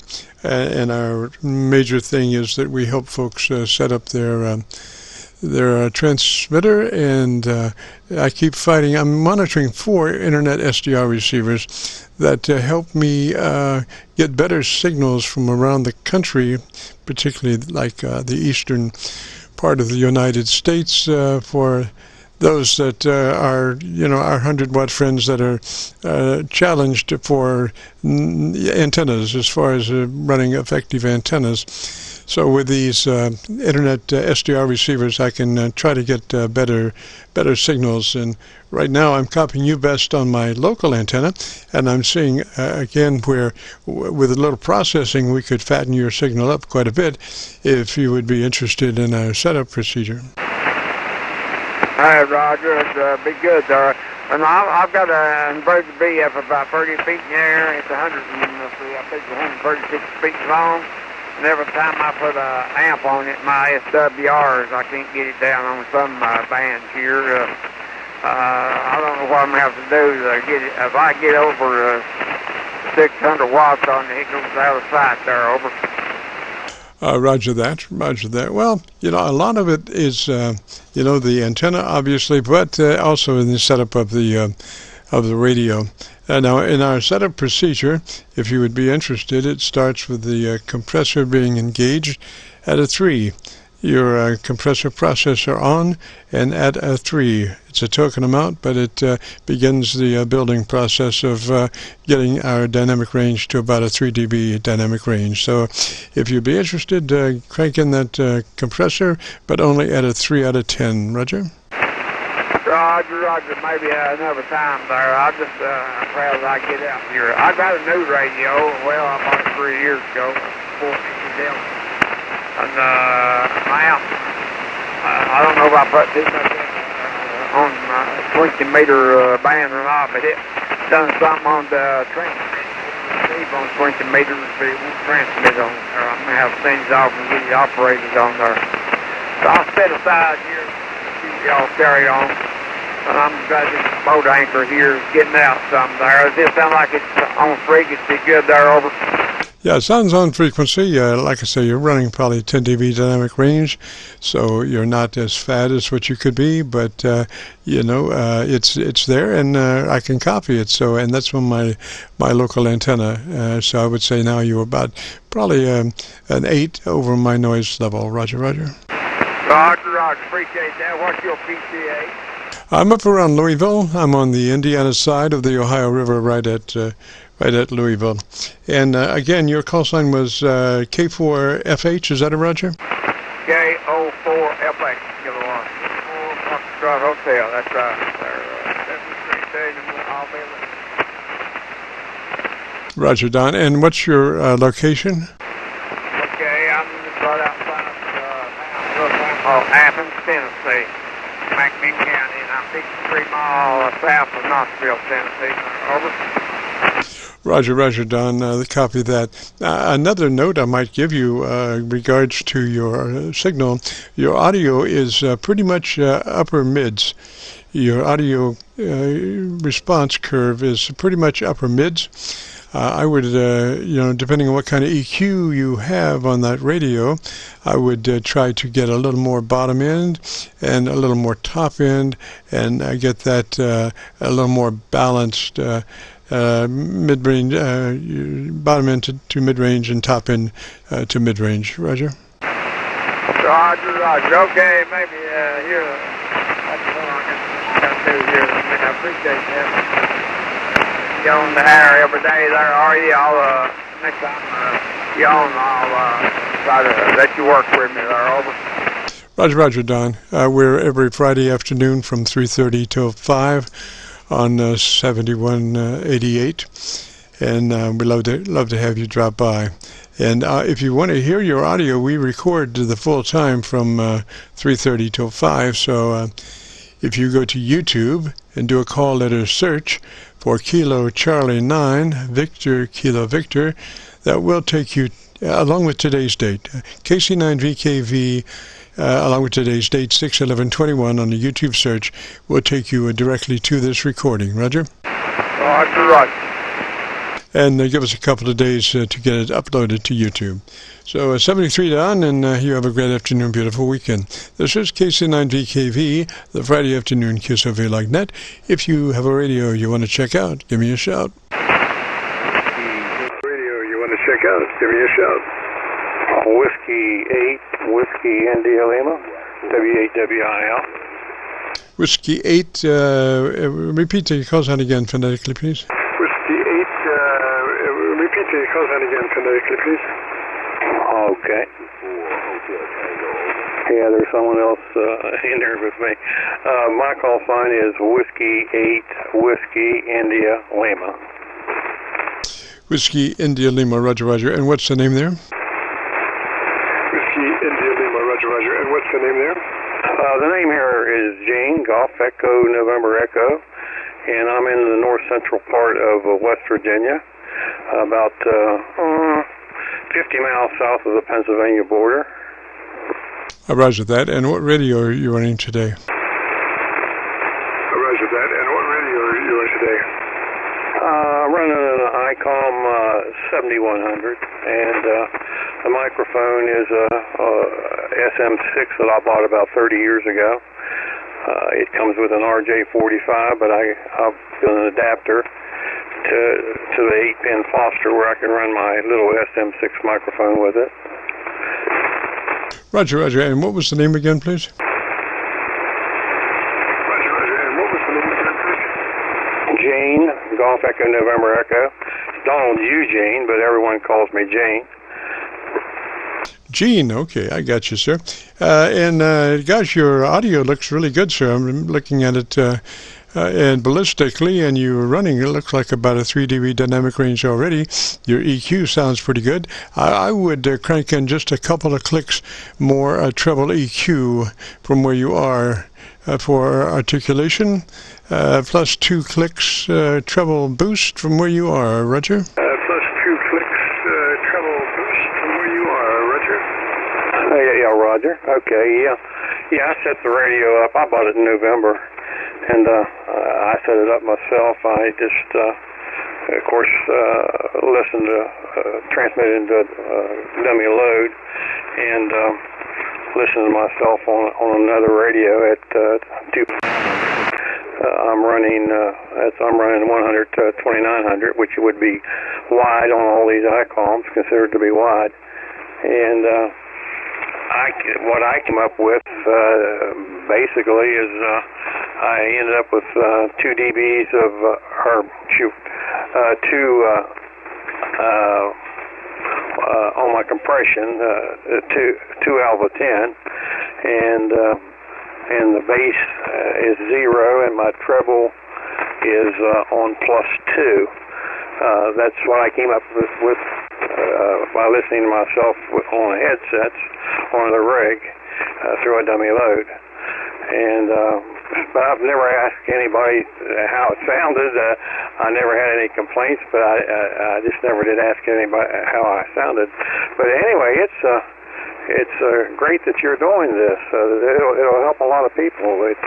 [SPEAKER 1] and our major thing is that we help folks set up their transmitter, and I keep fighting. I'm monitoring 4 internet SDR receivers that help me get better signals from around the country, particularly like the eastern part of the United States for those that are, our 100-watt friends that are challenged for antennas as far as running effective antennas. So with these internet SDR receivers, I can try to get better signals. And right now, I'm copying you best on my local antenna, and I'm seeing again where, with a little processing, we could fatten your signal up quite a bit if you would be interested in our setup procedure.
[SPEAKER 2] Hi, Roger. It'd be good there. And I've got an inverted B up about 30 feet in the air. It's 136 feet long. And every time I put an amp on it, my SWRs, I can't get it down on some bands here. I don't know what I'm going to have to do to get it. If I get over 600 watts on it, it goes out of sight there, over.
[SPEAKER 1] Roger that. Well, a lot of it is, the antenna, obviously, but also in the setup of the radio. Now, in our setup procedure, if you would be interested, it starts with the compressor being engaged at a 3. Your compressor processor on and at a 3. It's a token amount, but it begins the building process of getting our dynamic range to about a 3 dB dynamic range. So if you'd be interested, crank in that compressor, but only at a 3 out of 10. Roger?
[SPEAKER 2] Roger, maybe another time there. I just, proud I get out here. I got a new radio. Well, I bought it 3 years ago. 450 Delta. And my amp, I don't know if I put too much on 20 meter band or not, but it done something on the transmit. On 20 meters, but it won't transmit on there. I'm going to have things off and get it operated on there. So I'll set aside here and y'all carry on. And I'm glad this boat anchor here is getting out some there. Does it sound like it's on frequency good there, over?
[SPEAKER 1] Yeah, it sounds on frequency. Like I say, you're running probably 10 dB dynamic range, so you're not as fat as what you could be, but it's there, and I can copy it. So, and that's from my local antenna. So I would say now you're about probably an 8 over my noise level. Roger.
[SPEAKER 2] Roger. Appreciate that. What's your PCA?
[SPEAKER 1] I'm up around Louisville. I'm on the Indiana side of the Ohio River, right at Louisville. And again, your call sign was K4FH. Is that a Roger?
[SPEAKER 2] K04FH. Hotel. That's right.
[SPEAKER 1] Roger, Don. And what's your location?
[SPEAKER 2] Okay, I'm right outside of Athens, Tennessee, McMinn County, and I'm 53 miles south of Knoxville, Tennessee. Over.
[SPEAKER 1] Roger, Don. Copy that. Another note I might give you regards to your signal. Your audio is pretty much upper mids. Your audio response curve is pretty much upper mids. I would, depending on what kind of EQ you have on that radio, I would try to get a little more bottom end and a little more top end, and get that a little more balanced mid-range, bottom end to mid-range and top end to mid-range. Roger?
[SPEAKER 2] Roger. Okay, maybe here, that's what I'm going to do here. I appreciate that. You're on the air every day there, are you? Next time you're on, I'll try to let you work with me there, over.
[SPEAKER 1] Roger, Don. We're every Friday afternoon from 3:30 till 5 on 7188, and we love to have you drop by. And if you want to hear your audio, we record the full time from 3:30 till 5. So if you go to YouTube and do a call letter search for Kilo Charlie 9 Victor Kilo Victor, that will take you along with today's date. KC9VKV, along with today's date, 6/11/21 on the YouTube search, will take you directly to this recording. Roger?
[SPEAKER 2] Roger.
[SPEAKER 1] And give us a couple of days to get it uploaded to YouTube. So 73 Don, and you have a great afternoon, beautiful weekend. This is KC9VKV, the Friday afternoon Qso-Vlog net. If you have a radio you want to check out, give me a shout.
[SPEAKER 7] Whiskey 8, Whiskey India Lima, W8WIL.
[SPEAKER 1] Whiskey 8, repeat the call sign again phonetically, please.
[SPEAKER 6] Whiskey 8, repeat the call sign again phonetically, please.
[SPEAKER 4] Okay. Yeah, there's someone else in there with me. My call sign is Whiskey 8, Whiskey India Lima.
[SPEAKER 1] Whiskey India Lima, Roger, Roger. And what's the name there?
[SPEAKER 6] Whiskey India Lima, Roger, Roger. And what's the name there?
[SPEAKER 4] The name here is Gene, Golf Echo, November Echo, and I'm in the north central part of West Virginia, about 50 miles south of the Pennsylvania border.
[SPEAKER 1] Roger that. And what radio are you running today?
[SPEAKER 6] Roger that. And what radio are you running today?
[SPEAKER 4] I'm running an ICOM 7100, and the microphone is a SM6 that I bought about 30 years ago. It comes with an RJ45, but I've built an adapter to the 8-pin Foster where I can run my little SM6 microphone with it.
[SPEAKER 1] Roger, Roger. And what was the name again, please?
[SPEAKER 6] Roger, Roger. And what was the name again, please?
[SPEAKER 4] Jane, Golf Echo, November Echo. Donald Eugene, but everyone calls me Jane.
[SPEAKER 1] Gene, okay, I got you, sir. Gosh, your audio looks really good, sir. I'm looking at it and ballistically, and you're running, it looks like about a 3 dB dynamic range already. Your EQ sounds pretty good. I would crank in just a couple of clicks more treble EQ from where you are for articulation, plus 2 clicks treble boost from where you are, Roger.
[SPEAKER 4] Yeah, Roger. Okay, yeah. Yeah, I set the radio up. I bought it in November, and I set it up myself. I just, of course, listened to, transmitted into dummy load, and listened to myself on another radio at 2. I'm running 100 to 2900, which would be wide on all these ICOMs, considered to be wide, and what I came up with basically is I ended up with 2 dBs of on my compression, 2 alpha 10, and the bass is 0, and my treble is on +2. That's what I came up with by listening to myself on headsets on the rig through a dummy load. And but I've never asked anybody how it sounded. I never had any complaints, but I just never did ask anybody how I sounded. But anyway, it's great that you're doing this. It'll help a lot of people. It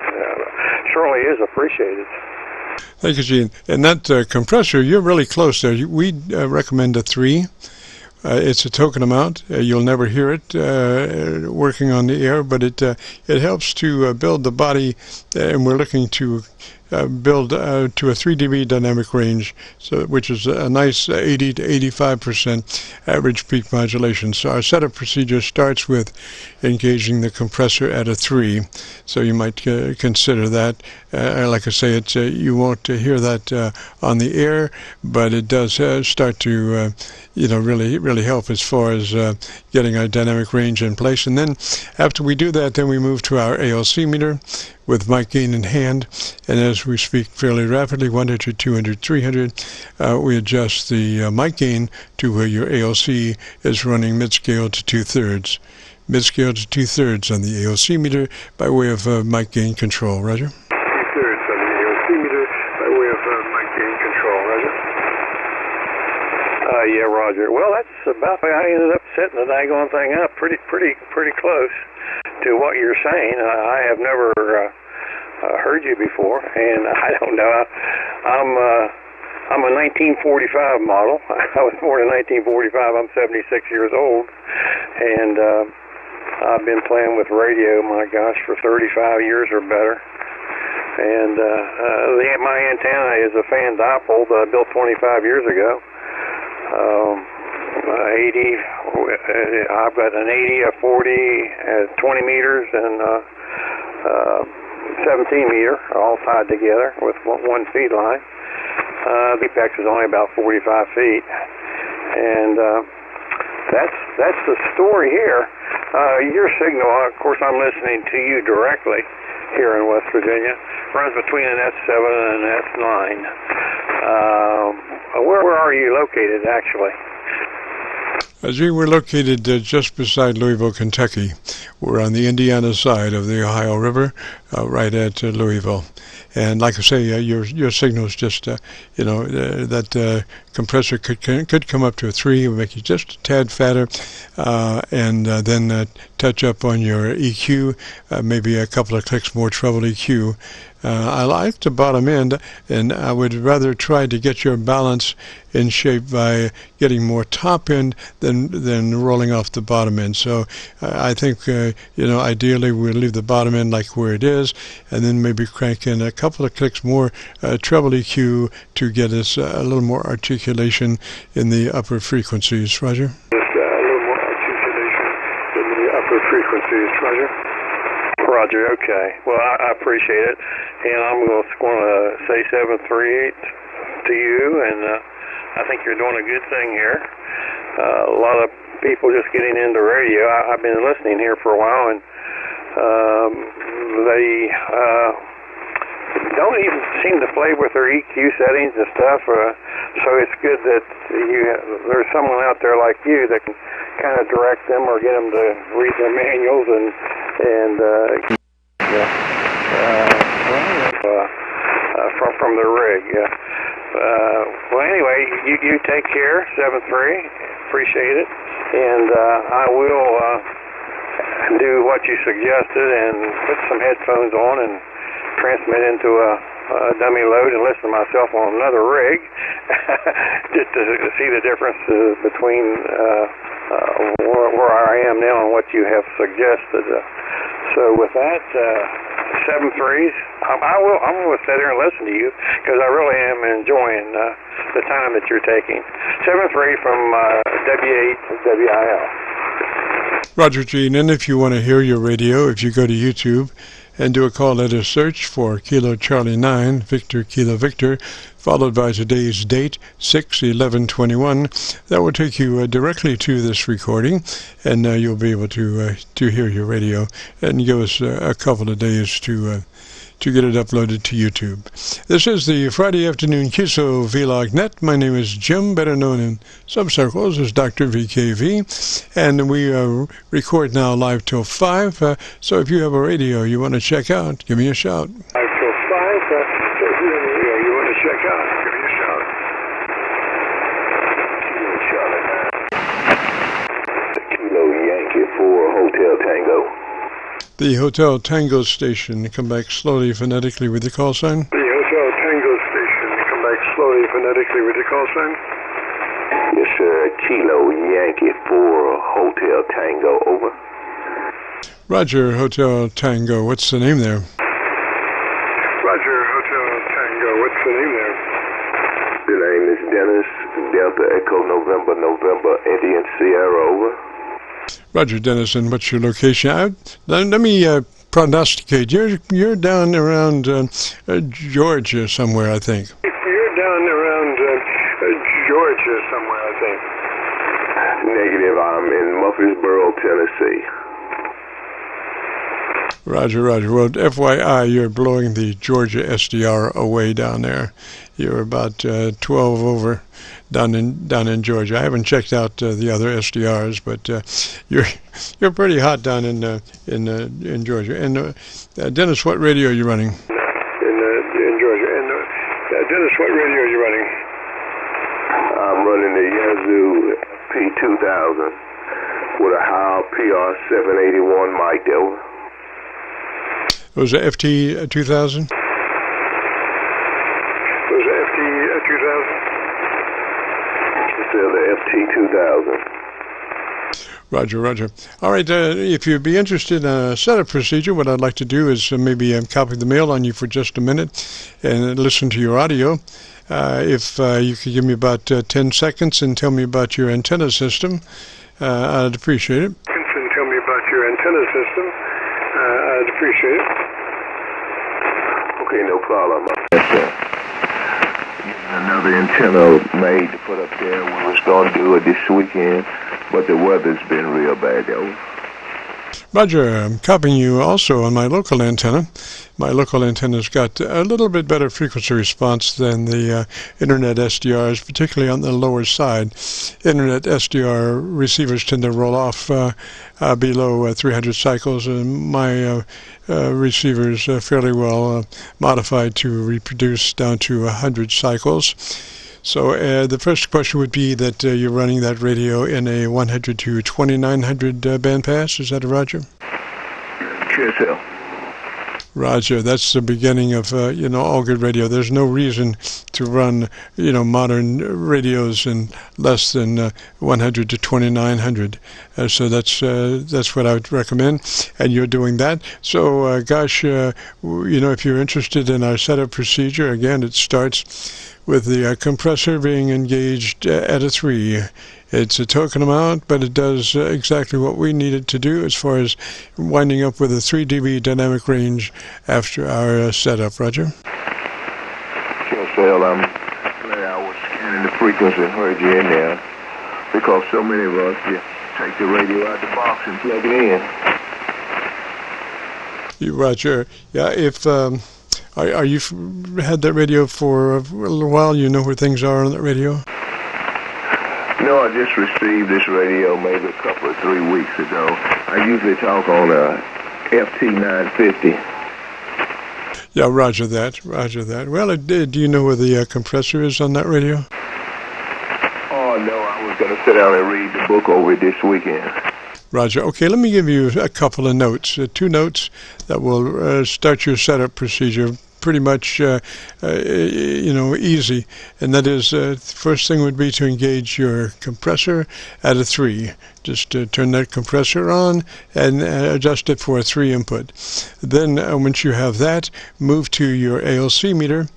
[SPEAKER 4] surely is appreciated.
[SPEAKER 1] Thank you, Gene. And that compressor, you're really close there. We recommend a 3. It's a token amount. You'll never hear it working on the air, but it helps to build the body, and we're looking to build to a 3 dB dynamic range, which is a nice 80 to 85% average peak modulation. So our setup procedure starts with engaging the compressor at a 3. So you might consider that. Like I say, you won't hear that on the air, but it does start to really help as far as getting our dynamic range in place. And then after we do that, then we move to our ALC meter with mic gain in hand, and as we speak fairly rapidly, 100, 200, 300, we adjust the mic gain to where your ALC is running mid-scale to 2/3. Mid-scale to 2/3 on the ALC meter by way of mic gain control. Roger?
[SPEAKER 6] 2/3 on the ALC meter by way of mic gain control. Roger?
[SPEAKER 4] Yeah, Roger. Well, that's about the way I ended up setting the daggone thing up. Pretty close to what you're saying. I have never heard you before, and I don't know. I'm a 1945 model. I was born in 1945. I'm 76 years old, and I've been playing with radio, my gosh, for 35 years or better. And my antenna is a fan dipole that I built 25 years ago. 80. I've got an 80, a 40, 20 meters, and
[SPEAKER 8] 17 meter, all tied together with one feed line. The apex is only about 45 feet, and that's the story here. Your signal, of course, I'm listening to you directly here in West Virginia, runs between an S7 and an S9. Where are you located, actually?
[SPEAKER 1] We're located just beside Louisville, Kentucky. We're on the Indiana side of the Ohio River, right at Louisville. And like I say, your signal is just, that compressor could come up to a 3, it would make you just a tad fatter, and then touch up on your EQ, maybe a couple of clicks more treble EQ. I like the bottom end, and I would rather try to get your balance in shape by getting more top end than rolling off the bottom end. So I think, ideally we'll leave the bottom end like where it is, and then maybe crank in a couple of clicks more treble EQ to get us a little more articulation in the upper frequencies. Roger?
[SPEAKER 8] A little more articulation in the upper frequencies. Roger? Roger, okay. Well, I appreciate it, and I'm going to say 738 to you, and I think you're doing a good thing here. A lot of people just getting into radio. I've been listening here for a while, and they don't even seem to play with their EQ settings and stuff, so it's good that there's someone out there like you that can kind of direct them or get them to read their manuals and from the rig. Well, anyway, you take care, 7-3. Appreciate it, and I will do what you suggested and put some headphones on and transmit into a dummy load and listen to myself on another rig just to see the differences between where I am now and what you have suggested. So with that, 7-3s, I'm going to sit here and listen to you because I really am enjoying the time that you're taking. 7-3 from W8 WIL.
[SPEAKER 1] Roger Gene, and if you want to hear your radio, if you go to YouTube and do a call letter search for Kilo Charlie 9, Victor Kilo Victor, followed by today's date, 6/11/21, that will take you directly to this recording, and you'll be able to hear your radio, and give us a couple of days to get it uploaded to YouTube. This is the Friday afternoon Qso-Vlog net. My name is Jim, better known in some circles as Dr. VKV, and we record now live till 5, so if you have a radio you want to check out, give me a shout.
[SPEAKER 8] Live till 5, so if you have a radio you want to check out, give me a shout. Kilo Yankee 4 Hotel Tango.
[SPEAKER 1] The Hotel Tango station. Come back slowly phonetically with the call sign.
[SPEAKER 8] The Hotel Tango station. Come back slowly phonetically with the call sign. Yes, sir. Kilo Yankee 4 Hotel Tango. Over.
[SPEAKER 1] Roger, Hotel Tango. What's the name there?
[SPEAKER 8] Roger, Hotel Tango. What's the name there?
[SPEAKER 9] The name is Dennis, Delta Echo November, Indian Sierra. Over.
[SPEAKER 1] Roger, Dennis, and what's your location? Let me prognosticate. You're down around Georgia somewhere, I think.
[SPEAKER 8] You're down around Georgia somewhere, I think.
[SPEAKER 9] Negative. I'm in Murfreesboro, Tennessee.
[SPEAKER 1] Roger. Well, FYI, you're blowing the Georgia SDR away down there. You're about 12 over down in Georgia. I haven't checked out the other SDRs, but you're pretty hot down in Georgia. And Dennis, what radio are you running?
[SPEAKER 8] In Georgia. And Dennis, what radio are you running?
[SPEAKER 9] I'm running the Yazoo P2000 with a Howe PR781 mic. Over.
[SPEAKER 1] Was it FT 2000?
[SPEAKER 9] The FT2000.
[SPEAKER 1] Roger. All right, if you'd be interested in a setup procedure, what I'd like to do is maybe copy the mail on you for just a minute and listen to your audio. If you could give me about 10 seconds and tell me about your antenna system, I'd appreciate it.
[SPEAKER 8] And tell me about your antenna system, I'd appreciate it.
[SPEAKER 9] problem. Yes, sir. Another antenna made to put up there. We was going to do it this weekend, but the weather's been real bad, though.
[SPEAKER 1] Roger, I'm copying you also on my local antenna. My local antenna's got a little bit better frequency response than the Internet SDRs, particularly on the lower side. Internet SDR receivers tend to roll off below 300 cycles, and my receivers are fairly well modified to reproduce down to 100 cycles. So the first question would be that you're running that radio in a 100 to 2900 bandpass. Is that a Roger?
[SPEAKER 9] QSL.
[SPEAKER 1] Roger. That's the beginning of all good radio. There's no reason to run modern radios in less than 100 to 2900. So that's what I would recommend, and you're doing that. So if you're interested in our setup procedure, again, it starts with the compressor being engaged at a 3. It's a token amount, but it does exactly what we need it to do as far as winding up with a 3 dB dynamic range after our setup. Roger?
[SPEAKER 9] Sure, Sal. I'm glad I was scanning the frequency and heard you in there, because so many of us just take the radio out the box and plug it in.
[SPEAKER 1] Roger. Yeah, if... Are you had that radio for a little while? You know where things are on that radio?
[SPEAKER 9] No, I just received this radio maybe a couple or 3 weeks ago. I usually talk on a FT950.
[SPEAKER 1] Yeah, roger that. Well, do you know where the compressor is on that radio?
[SPEAKER 9] Oh, no, I was going to sit down and read the book over it this weekend.
[SPEAKER 1] Roger. Okay, let me give you a couple of notes, 2 notes that will start your setup procedure pretty much, easy. And that is, the first thing would be to engage your compressor at a 3. Just turn that compressor on and adjust it for a 3 input. Then, once you have that, move to your ALC meter,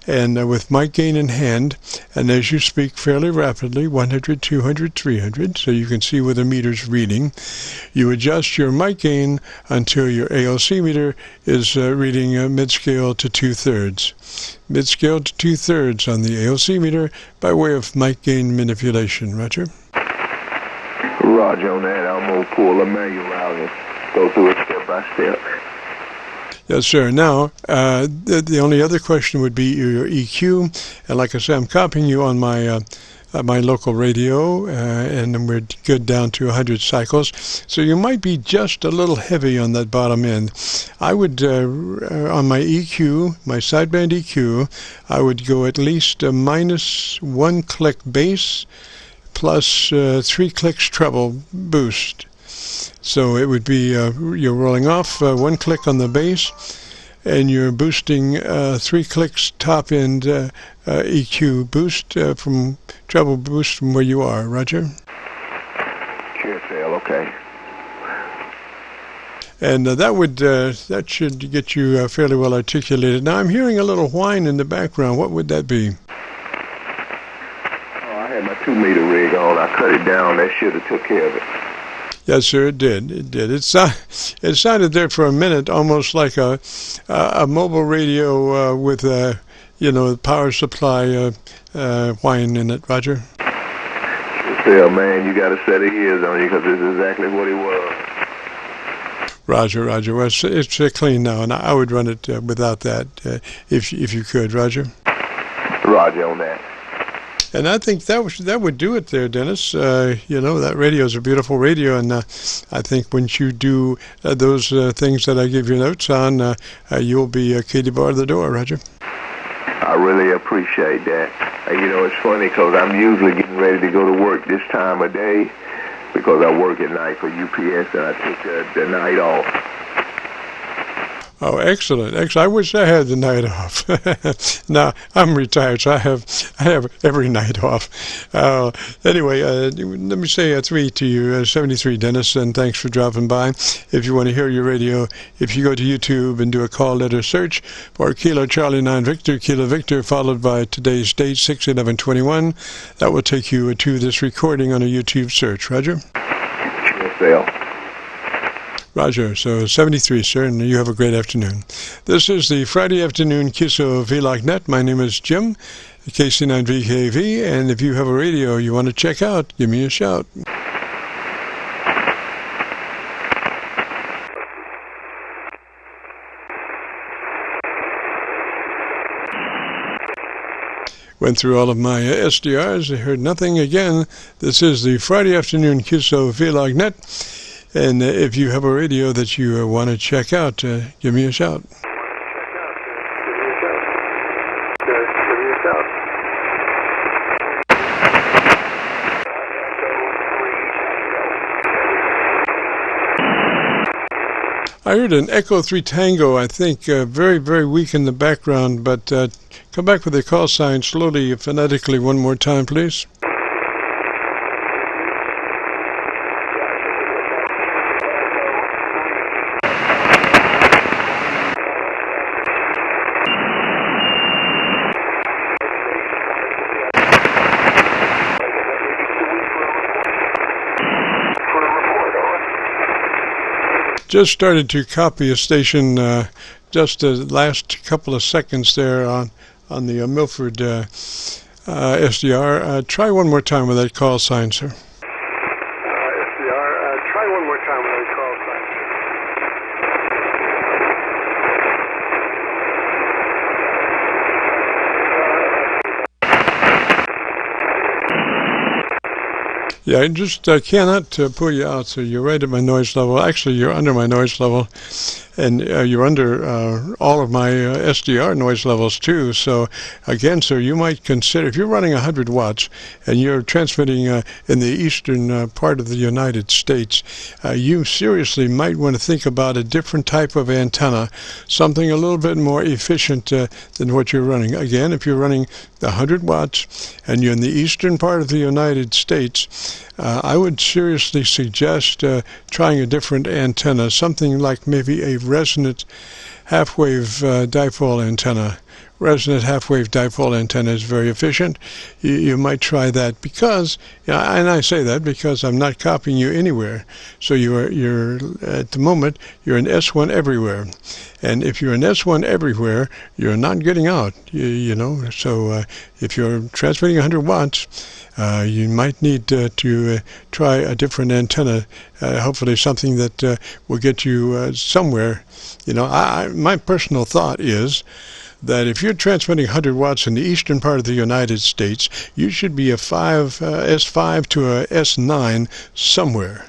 [SPEAKER 1] and with mic gain in hand, and as you speak fairly rapidly, 100, 200, 300, so you can see where the meter's reading, you adjust your mic gain until your ALC meter is reading mid-scale to 2/3. Mid-scale to 2/3 on the ALC meter by way of mic gain manipulation. Roger?
[SPEAKER 9] Roger on that. I'm going to pull a manual out and go through it step by step.
[SPEAKER 1] Yes, sir. Now, the only other question would be your EQ. And like I said, I'm copying you on my my local radio, and we're good down to 100 cycles. So you might be just a little heavy on that bottom end. I would, on my EQ, my sideband EQ, I would go at least a -1 click bass plus 3 clicks treble boost. So it would be you're rolling off 1 click on the bass, and you're boosting 3 clicks top end EQ boost from treble boost from where you are. Roger?
[SPEAKER 9] QSL, okay.
[SPEAKER 1] And that should get you fairly well articulated. Now I'm hearing a little whine in the background. What would that be?
[SPEAKER 9] I had my 2-meter rig on. I cut it down. That should have took care of it.
[SPEAKER 1] Yes, sir, it did. It sounded there for a minute almost like a mobile radio with power supply whine in it. Roger?
[SPEAKER 9] Sure, man, you got a set of ears on you, because this is exactly what it was.
[SPEAKER 1] Roger. Well, it's clean now, and I would run it without that if you could. Roger?
[SPEAKER 9] Roger on that.
[SPEAKER 1] And I think that would do it there, Dennis. That radio is a beautiful radio, and I think once you do those things that I give you notes on, you'll be Katie bar the door. Roger?
[SPEAKER 9] I really appreciate that. It's funny, because I'm usually getting ready to go to work this time of day, because I work at night for UPS, and I take the night off.
[SPEAKER 1] Oh, excellent. I wish I had the night off. Now, I'm retired, so I have every night off. Anyway, let me say 3 to you, 73 Dennis, and thanks for dropping by. If you want to hear your radio, if you go to YouTube and do a call letter search for Kilo Charlie 9 Victor, Kilo Victor, followed by today's date, 6/11/21, that will take you to this recording on a YouTube search. Roger?
[SPEAKER 9] Sure, Phil.
[SPEAKER 1] Roger. So 73, sir, and you have a great afternoon. This is the Friday afternoon Qso-Vlog net. My name is Jim, KC9VKV, and if you have a radio you want to check out, give me a shout. Went through all of my SDRs. I heard nothing again. This is the Friday afternoon Qso-Vlog net. And if you have a radio that you want to check out, give me a shout. I heard an Echo 3 Tango, I think, very, very weak in the background, but come back with a call sign slowly, phonetically, one more time, please. Just started to copy a station just the last couple of seconds there on the Milford SDR. Try one more time with that call sign, sir.
[SPEAKER 6] SDR, try one more time with that call sign, sir.
[SPEAKER 1] Yeah, I just cannot pull you out, so you're right at my noise level. Actually, you're under my noise level, and you're under all of my SDR noise levels too. So again, sir, you might consider, if you're running 100 watts and you're transmitting in the eastern part of the United States, you seriously might want to think about a different type of antenna, something a little bit more efficient than what you're running. Again, if you're running 100 watts and you're in the eastern part of the United States, I would seriously suggest trying a different antenna, something like maybe a resonant half-wave dipole antenna. Resonant half-wave dipole antenna is very efficient. You might try that because, and I say that because I'm not copying you anywhere. So you're at the moment, you're an S1 everywhere. And if you're an S1 everywhere, you're not getting out, you know. So if you're transmitting 100 watts, you might need to try a different antenna, hopefully something that will get you somewhere. You know, my personal thought is that if you're transmitting 100 watts in the eastern part of the United States, you should be a S5 to a S9 somewhere.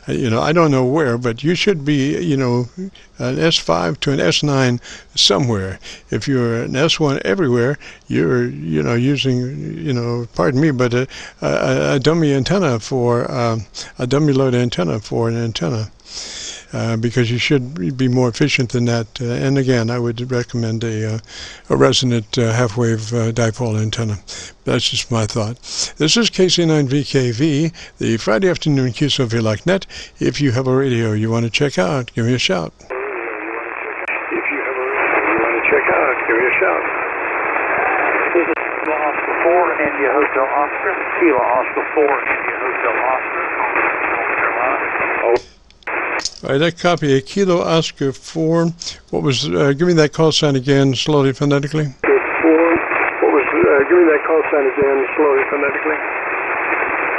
[SPEAKER 1] You know, I don't know where, but you should be, you know, an S5 to an S9 somewhere. If you're an S1 everywhere, you're, you know, using, you know, pardon me, but a dummy antenna for, a dummy load antenna for an antenna. Because you should be more efficient than that. And again, I would recommend a resonant half-wave dipole antenna. That's just my thought. This is KC9VKV, the Friday afternoon Qso-Vlog net. If you have a radio you want to check out, give me a shout.
[SPEAKER 6] If you have a radio you want to check out, give me a shout.
[SPEAKER 7] This is Kilo Oscar 4, India Hotel Oscar. Kilo Oscar 4, India Hotel Oscar, North Carolina.
[SPEAKER 1] All right, that copy, a Kilo Oscar 4. What was, give me that call sign again, slowly, phonetically.
[SPEAKER 6] 4. What was, give me that call sign again, slowly, phonetically.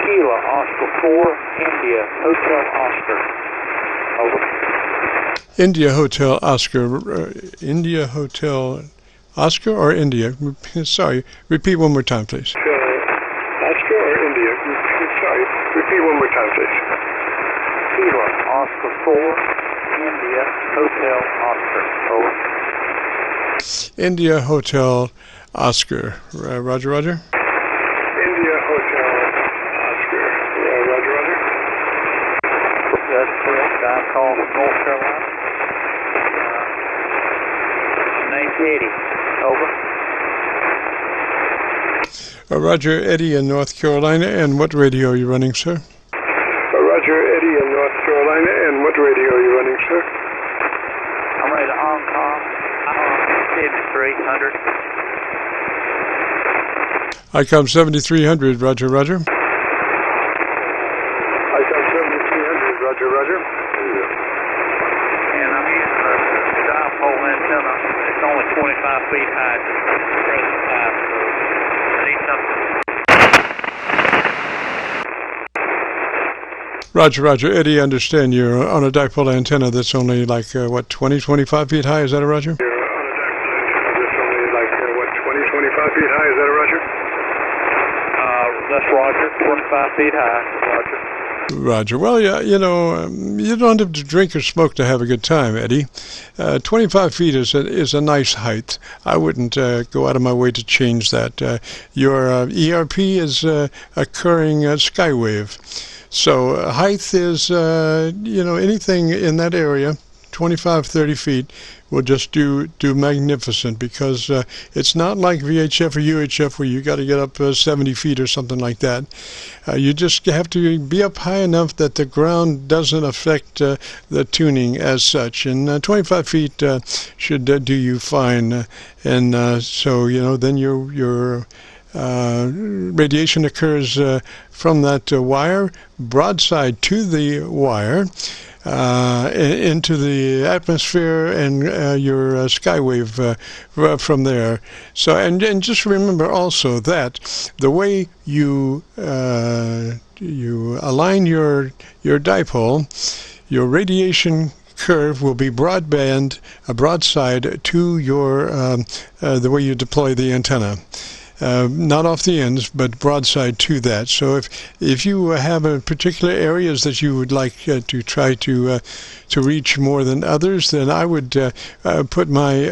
[SPEAKER 7] Kilo Oscar 4, India Hotel Oscar. Over.
[SPEAKER 1] India Hotel Oscar. India Hotel Oscar or India? Sorry, repeat one more time, please.
[SPEAKER 6] Oscar or India? Sorry, repeat one more time, please.
[SPEAKER 7] Kilo Oscar 4, India Hotel Oscar. Over.
[SPEAKER 1] India Hotel Oscar. Roger, Roger.
[SPEAKER 6] India Hotel Oscar. Roger, Roger.
[SPEAKER 7] That's correct. I call from North Carolina. Name's Eddie. Over.
[SPEAKER 1] Roger, Eddie in North Carolina. And what radio are you running, sir?
[SPEAKER 6] Roger, Eddie in North Carolina. And what radio are you running, sir?
[SPEAKER 7] I'm ready to Hong Kong. 7300.
[SPEAKER 1] ICOM 7300, Roger, Roger.
[SPEAKER 6] ICOM 7300, Roger, Roger.
[SPEAKER 7] It's only 25 feet high at the present time, so I need something.
[SPEAKER 1] Roger, Roger. Eddie, I understand you're on a dipole antenna that's only like, what, 20, 25 feet high? Is that a Roger?
[SPEAKER 6] You're on a dipole antenna that's only like, what, 20, 25 feet high? Is that a Roger?
[SPEAKER 7] That's Roger, 25 feet high, Roger.
[SPEAKER 1] Roger. Well, yeah, you know, you don't have to drink or smoke to have a good time, Eddie. 25 feet is a nice height. I wouldn't go out of my way to change that. Your E.R.P is occurring skywave. So height is, you know, anything in that area, 25, 30 feet, will just do magnificent, because it's not like VHF or UHF where you got to get up 70 feet or something like that. You just have to be up high enough that the ground doesn't affect the tuning as such. And 25 feet should do you fine. And so, you know, then your radiation occurs from that wire, broadside to the wire, into the atmosphere, and your skywave from there. So, and just remember also that the way you align your dipole, your radiation curve will be broadside to your the way you deploy the antenna. Not off the ends, but broadside to that. So if you have particular areas that you would like to try to reach more than others, then I would put my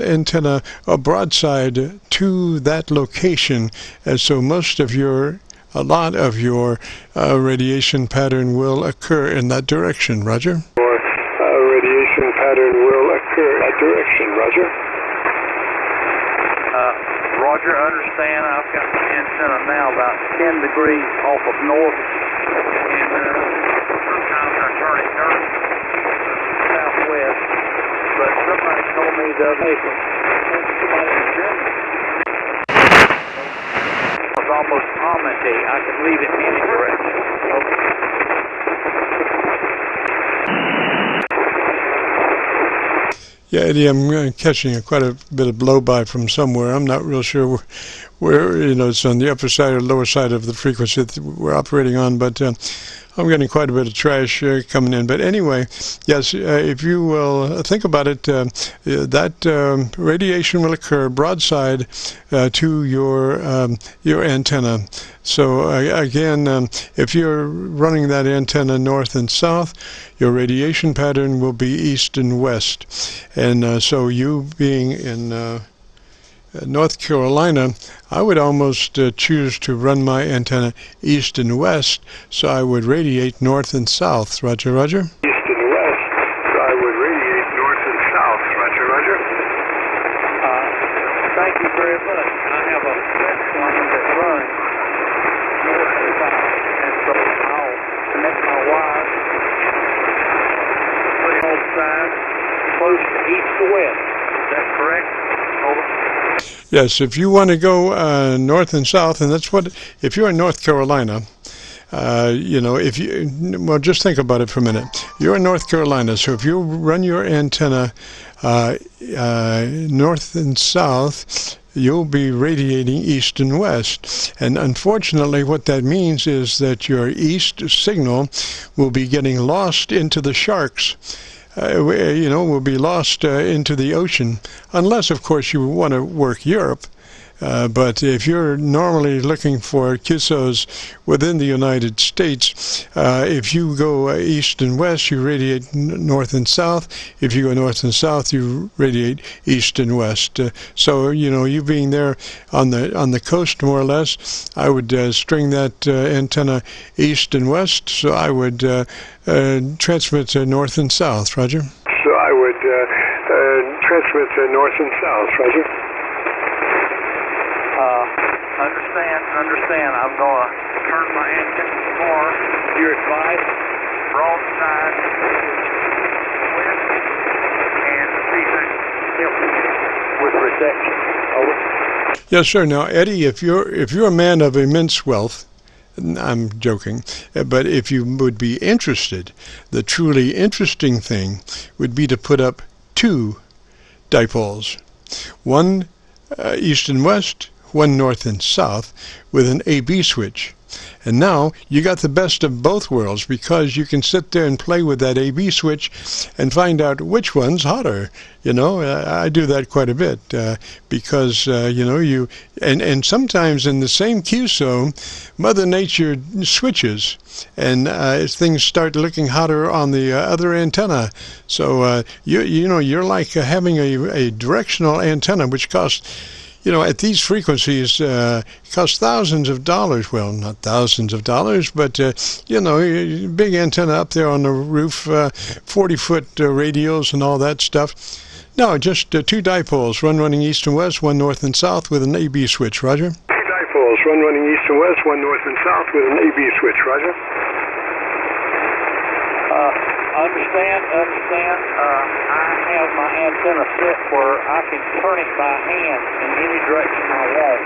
[SPEAKER 1] antenna broadside to that location. So a lot of your radiation pattern will occur in that direction. Roger?
[SPEAKER 6] Radiation pattern will occur in that direction. Roger?
[SPEAKER 7] Roger, understand I've got the antenna now about 10 degrees off of north, and sometimes I turn it north, southwest, but somebody told me the other day, somebody in Germany, it was almost commenting, I could leave it in any direction.
[SPEAKER 1] Yeah, Eddie, I'm catching quite a bit of blow-by from somewhere. I'm not real sure where, you know, it's on the upper side or lower side of the frequency that we're operating on, but I'm getting quite a bit of trash coming in. But anyway, yes, if you will think about it, that radiation will occur broadside to your antenna. So again, if you're running that antenna north and south, your radiation pattern will be east and west. And so you being in North Carolina, I would almost choose to run my antenna east and west, so I would radiate north and south. Roger, Roger?
[SPEAKER 6] East and west, so I would radiate north and south. Roger, Roger?
[SPEAKER 7] Thank you very much. I have a fence line that runs north and south, and so I'll connect my wires, put it on the side, close to east to west. Is that correct? Over.
[SPEAKER 1] Yes, if you want to go north and south, and that's what, if you're in North Carolina, you know, well, just think about it for a minute. You're in North Carolina, so if you run your antenna north and south, you'll be radiating east and west. And unfortunately, what that means is that your east signal will be getting lost into the sharks. You know, will be lost into the ocean, unless, of course, you want to work Europe. But if you're normally looking for QSOs within the United States, if you go east and west, you radiate north and south. If you go north and south, you radiate east and west. So, you know, you being there on the coast, more or less, I would string that antenna east and west. So I would transmit north and south. Roger?
[SPEAKER 6] So I would transmit north and south. Roger?
[SPEAKER 7] Understand. I'm going to turn my antenna more. Your advice, broadside, west, and see if I can help with reception. Over.
[SPEAKER 1] Yes, sir. Now, Eddie, if you're a man of immense wealth, I'm joking, but if you would be interested, the truly interesting thing would be to put up two dipoles. One east and west, one north and south, with an A-B switch. And now you got the best of both worlds, because you can sit there and play with that A-B switch and find out which one's hotter. You know, I do that quite a bit because, you know, and sometimes in the same QSO, Mother Nature switches and things start looking hotter on the other antenna. So, you know, you're like having a directional antenna, which costs, you know, at these frequencies, costs thousands of dollars. Well, not thousands of dollars, but, you know, big antenna up there on the roof, 40-foot radials and all that stuff. No, just two dipoles, one running east and west, one north and south with an A-B switch. Roger?
[SPEAKER 10] Two dipoles, one running east and west, one north and south with an A-B switch. Roger?
[SPEAKER 7] Understand. I have my antenna set where I can turn it by hand in any direction I want.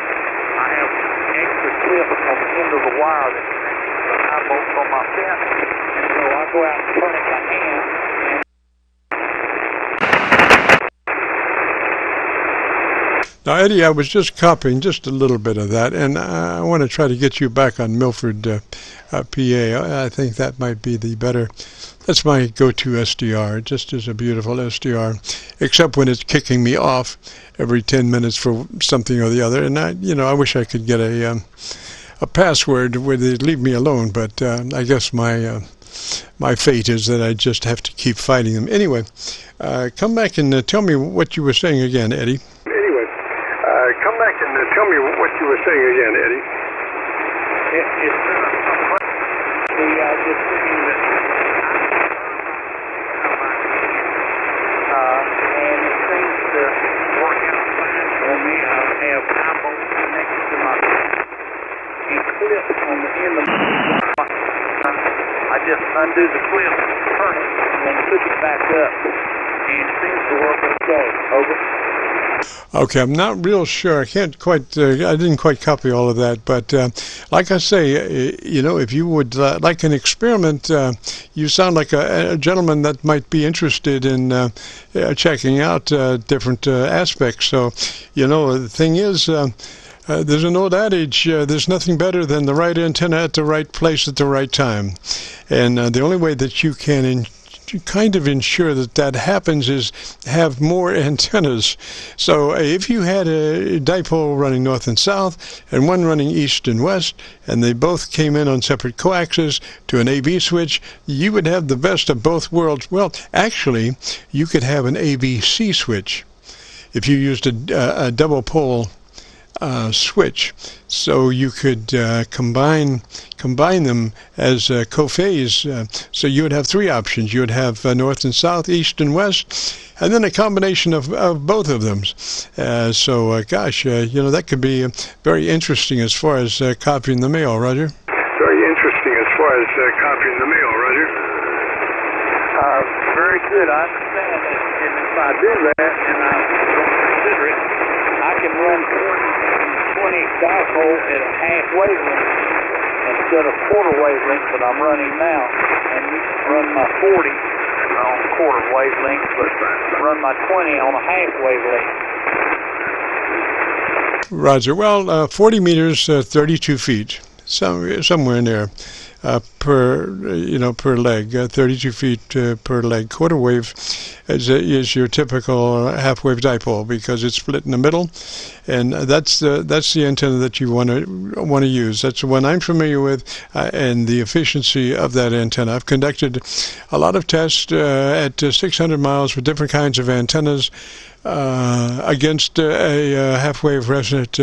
[SPEAKER 7] I have extra clips on the end of the wire that connects the high bolt on my fence, and so I go out and turn it by hand.
[SPEAKER 1] Now, Eddie, I was just copying just a little bit of that, and I want to try to get you back on Milford, PA. I think that might be the better. That's my go-to SDR. It just is a beautiful SDR, except when it's kicking me off every 10 minutes for something or the other. And I wish I could get a password where they'd leave me alone, but I guess my fate is that I just have to keep fighting them. Anyway, come back and tell me what you were saying again, Eddie.
[SPEAKER 10] Come back and tell me what you were saying again, Eddie.
[SPEAKER 7] And it seems to work out fine for me. I have high bolts connected to my and clips on the end of my. I just undo the clip, turn it, and then hook it back up, and it seems to work okay. Over.
[SPEAKER 1] Okay, I'm not real sure. I can't quite. I didn't quite copy all of that, but like I say, you know, if you would like an experiment, you sound like a gentleman that might be interested in checking out different aspects. So, you know, the thing is, there's an old adage: there's nothing better than the right antenna at the right place at the right time, and the only way that you can kind of ensure that happens is have more antennas. So if you had a dipole running north and south and one running east and west, and they both came in on separate coaxes to an A-B switch, you would have the best of both worlds. Well, actually, you could have an A-B-C switch if you used a double pole switch, so you could combine them as co-phase. So you would have three options. You would have north and south, east and west, and then a combination of both of them. Gosh, you know, that could be very interesting as far as copying the mail, Roger.
[SPEAKER 10] Very interesting as far as copying the mail, Roger.
[SPEAKER 7] Very good. I understand that, and if I do that and I don't consider it, I can run 20 dipole at a half wavelength instead of quarter wavelength that I'm running now, and you can run my 40 on quarter wavelength, but run my 20 on a half wavelength.
[SPEAKER 1] Roger. Well, 40 meters, 32 feet, somewhere in there. Per leg, 32 feet per leg. Quarter wave is your typical half wave dipole because it's split in the middle, and that's the antenna that you want to use. That's the one I'm familiar with, and the efficiency of that antenna. I've conducted a lot of tests at 600 miles with different kinds of antennas. Against a half-wave resonant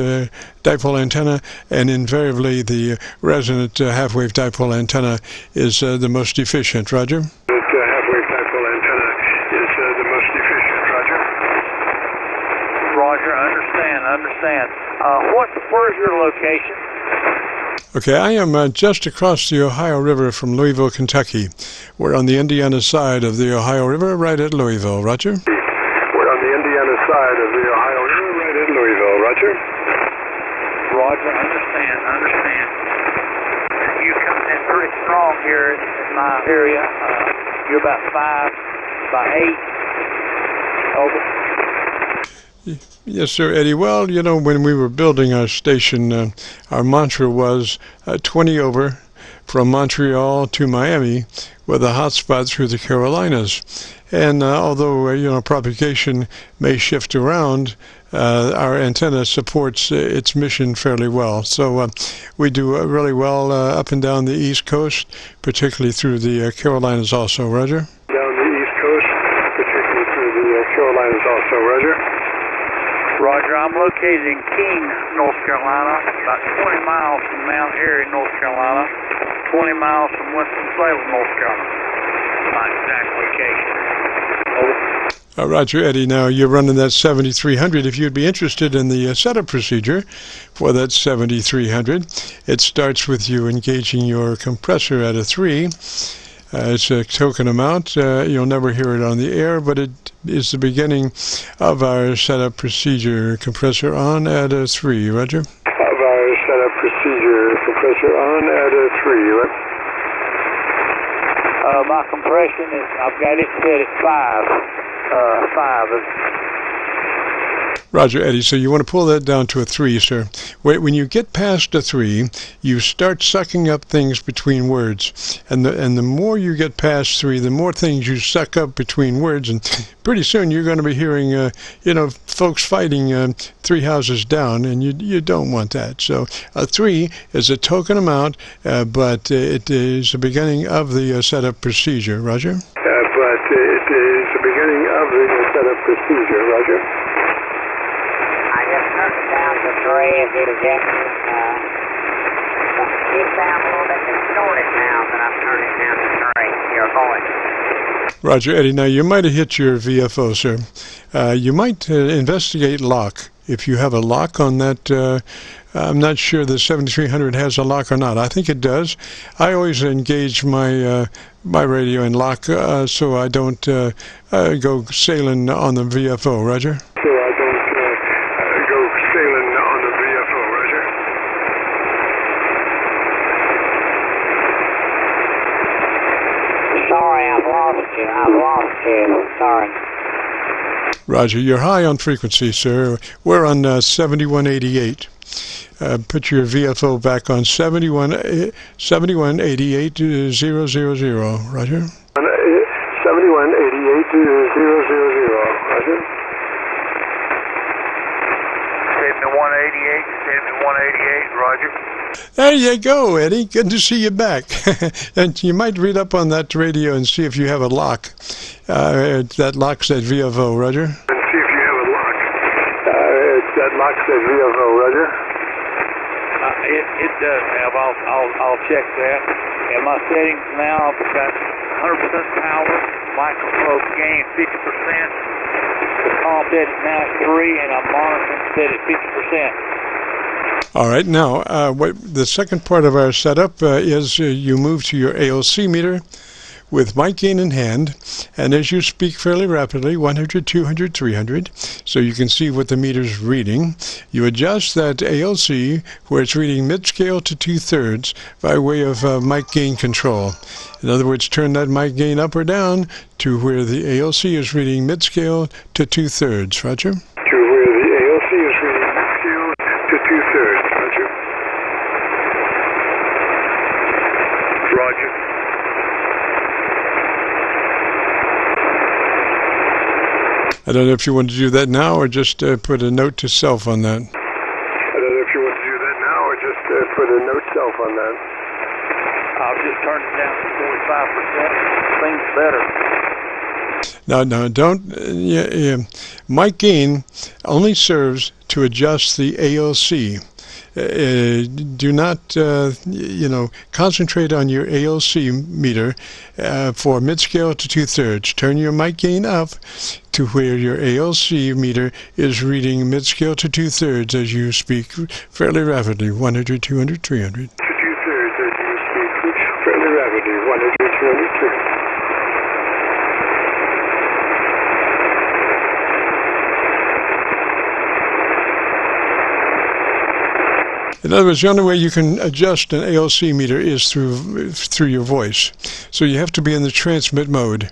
[SPEAKER 1] dipole antenna, and invariably the resonant half-wave dipole antenna is the most efficient. Roger?
[SPEAKER 10] Half-wave dipole antenna is the most efficient. Roger?
[SPEAKER 7] Roger, understand. Where's your location?
[SPEAKER 1] Okay, I am just across the Ohio River from Louisville, Kentucky. We're on the Indiana side of the Ohio River, right at Louisville. Roger?
[SPEAKER 10] Side of the Ohio River, right in Louisville. Roger?
[SPEAKER 7] Roger, understand. You come in pretty strong here in my area. You're about 5 by 8. Over.
[SPEAKER 1] Yes, sir, Eddie. Well, you know, when we were building our station, our mantra was 20 over from Montreal to Miami with a hotspot through the Carolinas. And although, you know, propagation may shift around, our antenna supports its mission fairly well. So we do really well up and down the East Coast, particularly through the Carolinas also. Roger?
[SPEAKER 10] Down the East Coast, particularly through the Carolinas also. Roger?
[SPEAKER 7] Roger, I'm located in Keene, North Carolina, about 20 miles from Mount Airy, North Carolina, 20 miles from Winston-Salem, North Carolina. My exact location. Over.
[SPEAKER 1] Roger, Eddie. Now, you're running that 7300. If you'd be interested in the setup procedure for that 7300, it starts with you engaging your compressor at a 3. It's a token amount. You'll never hear it on the air, but it is the beginning of our setup procedure. Compressor on at a 3. Roger?
[SPEAKER 10] Of our setup procedure. Compressor on at a 3. Right?
[SPEAKER 7] My compression is, I've got it set at 5.
[SPEAKER 1] Roger, Eddie. So you want to pull that down to a 3, sir. When you get past a 3, you start sucking up things between words. And the more you get past 3, the more things you suck up between words. And pretty soon you're going to be hearing, you know, folks fighting 3 houses down, and you don't want that. So a 3 is a token amount, but it is the beginning of the setup procedure. Roger?
[SPEAKER 10] But it is the beginning of the setup procedure. Roger?
[SPEAKER 11] Down to 3 if you get keep down a little bit distorted now that I've turned it down to 3, your voice.
[SPEAKER 1] Roger, Eddie. Now, you might have hit your VFO, sir. You might investigate lock. If you have a lock on that, I'm not sure the 7300 has a lock or not. I think it does. I always engage my my radio in lock so I don't go sailing on the VFO. Roger?
[SPEAKER 11] I've lost you. Sorry.
[SPEAKER 1] Roger, you're high on frequency, sir. We're on 7188. Put your VFO back on 7188 000. Roger?
[SPEAKER 10] 7188 000. Roger?
[SPEAKER 7] 7188, Roger.
[SPEAKER 1] There you go, Eddie. Good to see you back. And you might read up on that radio and see if you have a lock. That locks that VFO, Roger?
[SPEAKER 10] And see if you have a lock. That locks that VFO, Roger?
[SPEAKER 7] It does have. I'll check that. And my settings now, I've got 100% power, microprobe gain 50%. The comp set is now at 3, and I'm monitoring set at 50%.
[SPEAKER 1] All right. Now, the second part of our setup is you move to your ALC meter with mic gain in hand, and as you speak fairly rapidly, 100, 200, 300, so you can see what the meter's reading, you adjust that ALC where it's reading mid-scale to 2/3 by way of mic gain control. In other words, turn that mic gain up or down to where the ALC is reading mid-scale to 2/3. Roger?
[SPEAKER 10] To where the ALC is reading mid-scale to 2/3. Roger? Roger.
[SPEAKER 1] I don't know if you want to do that now or just put a note to self on that.
[SPEAKER 10] I don't know if you want to do that now or just put a note self on that.
[SPEAKER 7] I'll just turn it down to 45%. Things better.
[SPEAKER 1] No, don't. Mic gain only serves to adjust the ALC. Do not, concentrate on your ALC meter for mid-scale to 2/3. Turn your mic gain up to where your ALC meter is reading mid-scale to 2/3 as you speak fairly rapidly, 100, 200, 300.
[SPEAKER 10] To 2/3 as you speak fairly rapidly, 100, 200, 300.
[SPEAKER 1] In other words, the only way you can adjust an ALC meter is through your voice. So you have to be in the transmit mode.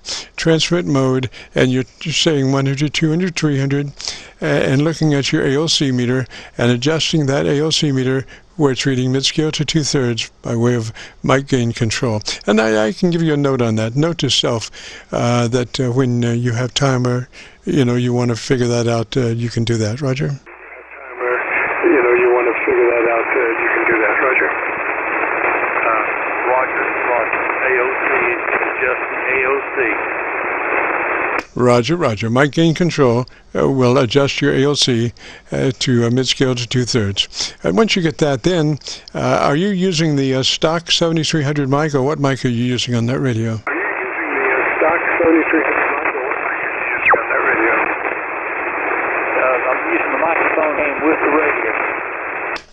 [SPEAKER 1] And you're saying 100, 200, 300, and looking at your ALC meter and adjusting that ALC meter where it's reading mid-scale to 2/3 by way of mic gain control. And I can give you a note on that. Note to self that when you have time or you want to figure that out, you can do that. Roger? Roger. Mic gain control will adjust your ALC to mid-scale to 2/3. And once you get that, then are you using the stock 7300 mic, or what mic are you using on that radio?
[SPEAKER 10] Are you using the stock 7300 mic, or what mic are you using on that radio?
[SPEAKER 7] I'm using the microphone hand with the radio.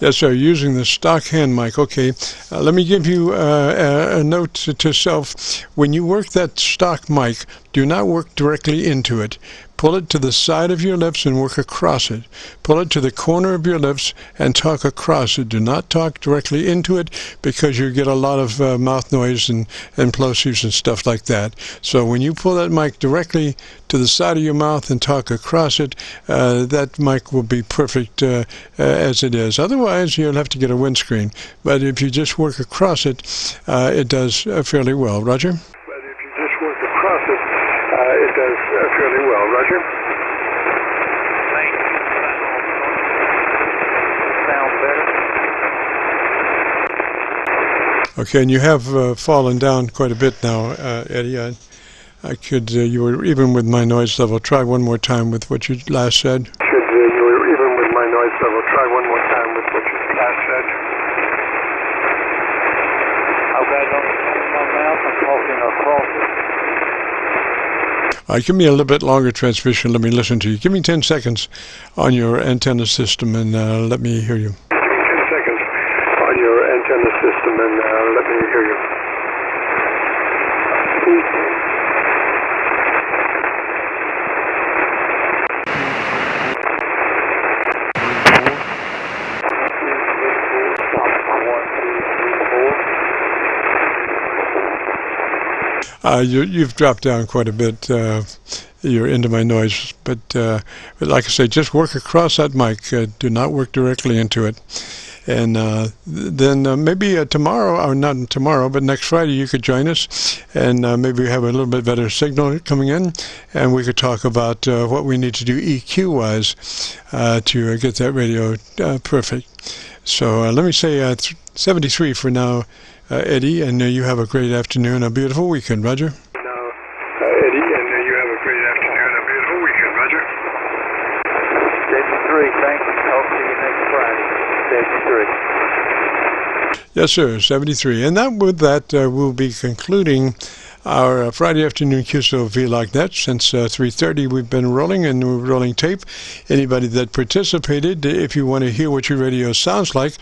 [SPEAKER 1] Yes, sir. Using the stock hand mic. Okay. Let me give you a note to self. When you work that stock mic, do not work directly into it. Pull it to the side of your lips and work across it. Pull it to the corner of your lips and talk across it. Do not talk directly into it, because you get a lot of mouth noise and plosives and stuff like that. So when you pull that mic directly to the side of your mouth and talk across it, that mic will be perfect as it is. Otherwise, you'll have to get a windscreen. But if you just work across it, it does fairly well. Roger?
[SPEAKER 10] It does fairly well. Roger?
[SPEAKER 7] Thank you. Sounds better.
[SPEAKER 1] Okay, and you have fallen down quite a bit now, Eddie. I could, you were even with my noise level. Try one more time with what you last said.
[SPEAKER 10] You were even with my noise level. Try one more time with what you last said.
[SPEAKER 7] I've got it on my mouth. I'm talking across it.
[SPEAKER 1] Give me a little bit longer transmission. Let me listen to you. Give me 10 seconds on your antenna system and let me hear you.
[SPEAKER 10] Give me 10 seconds on your antenna system and let me hear you.
[SPEAKER 1] You've dropped down quite a bit. You're into my noise, but like I say, just work across that mic. Do not work directly into it. And then maybe tomorrow, or not tomorrow, but next Friday, you could join us, and maybe we have a little bit better signal coming in, and we could talk about what we need to do EQ-wise to get that radio perfect. So let me say 73 for now. Eddie, and you have a great afternoon, a beautiful weekend. Roger?
[SPEAKER 10] Eddie, and you have a great afternoon, a beautiful weekend. Roger?
[SPEAKER 7] 73, thank you. I'll see you next Friday. 73.
[SPEAKER 1] Yes, sir, 73. And with that, we'll be concluding our Friday afternoon Qso-Vlog net. Since 3:30 we've been rolling, and we're rolling tape. Anybody that participated, if you want to hear what your radio sounds like,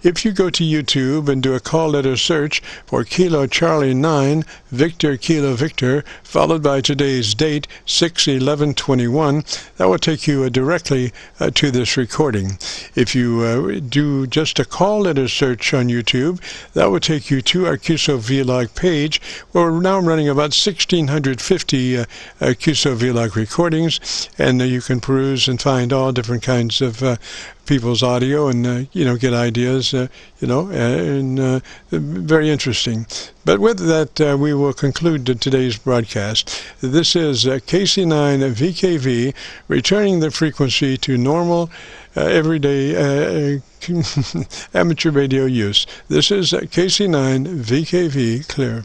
[SPEAKER 1] if you go to YouTube and do a call letter search for Kilo Charlie 9 Victor Kilo Victor, followed by today's date 6/11/21, that will take you directly to this recording. If you do just a call letter search on YouTube, that will take you to our Qso-Vlog page, where we're now running about 1,650 Qso-Vlog recordings, and you can peruse and find all different kinds of people's audio and get ideas, and very interesting. But with that, we will conclude today's broadcast. This is KC9VKV, returning the frequency to normal everyday amateur radio use. This is KC9VKV clear.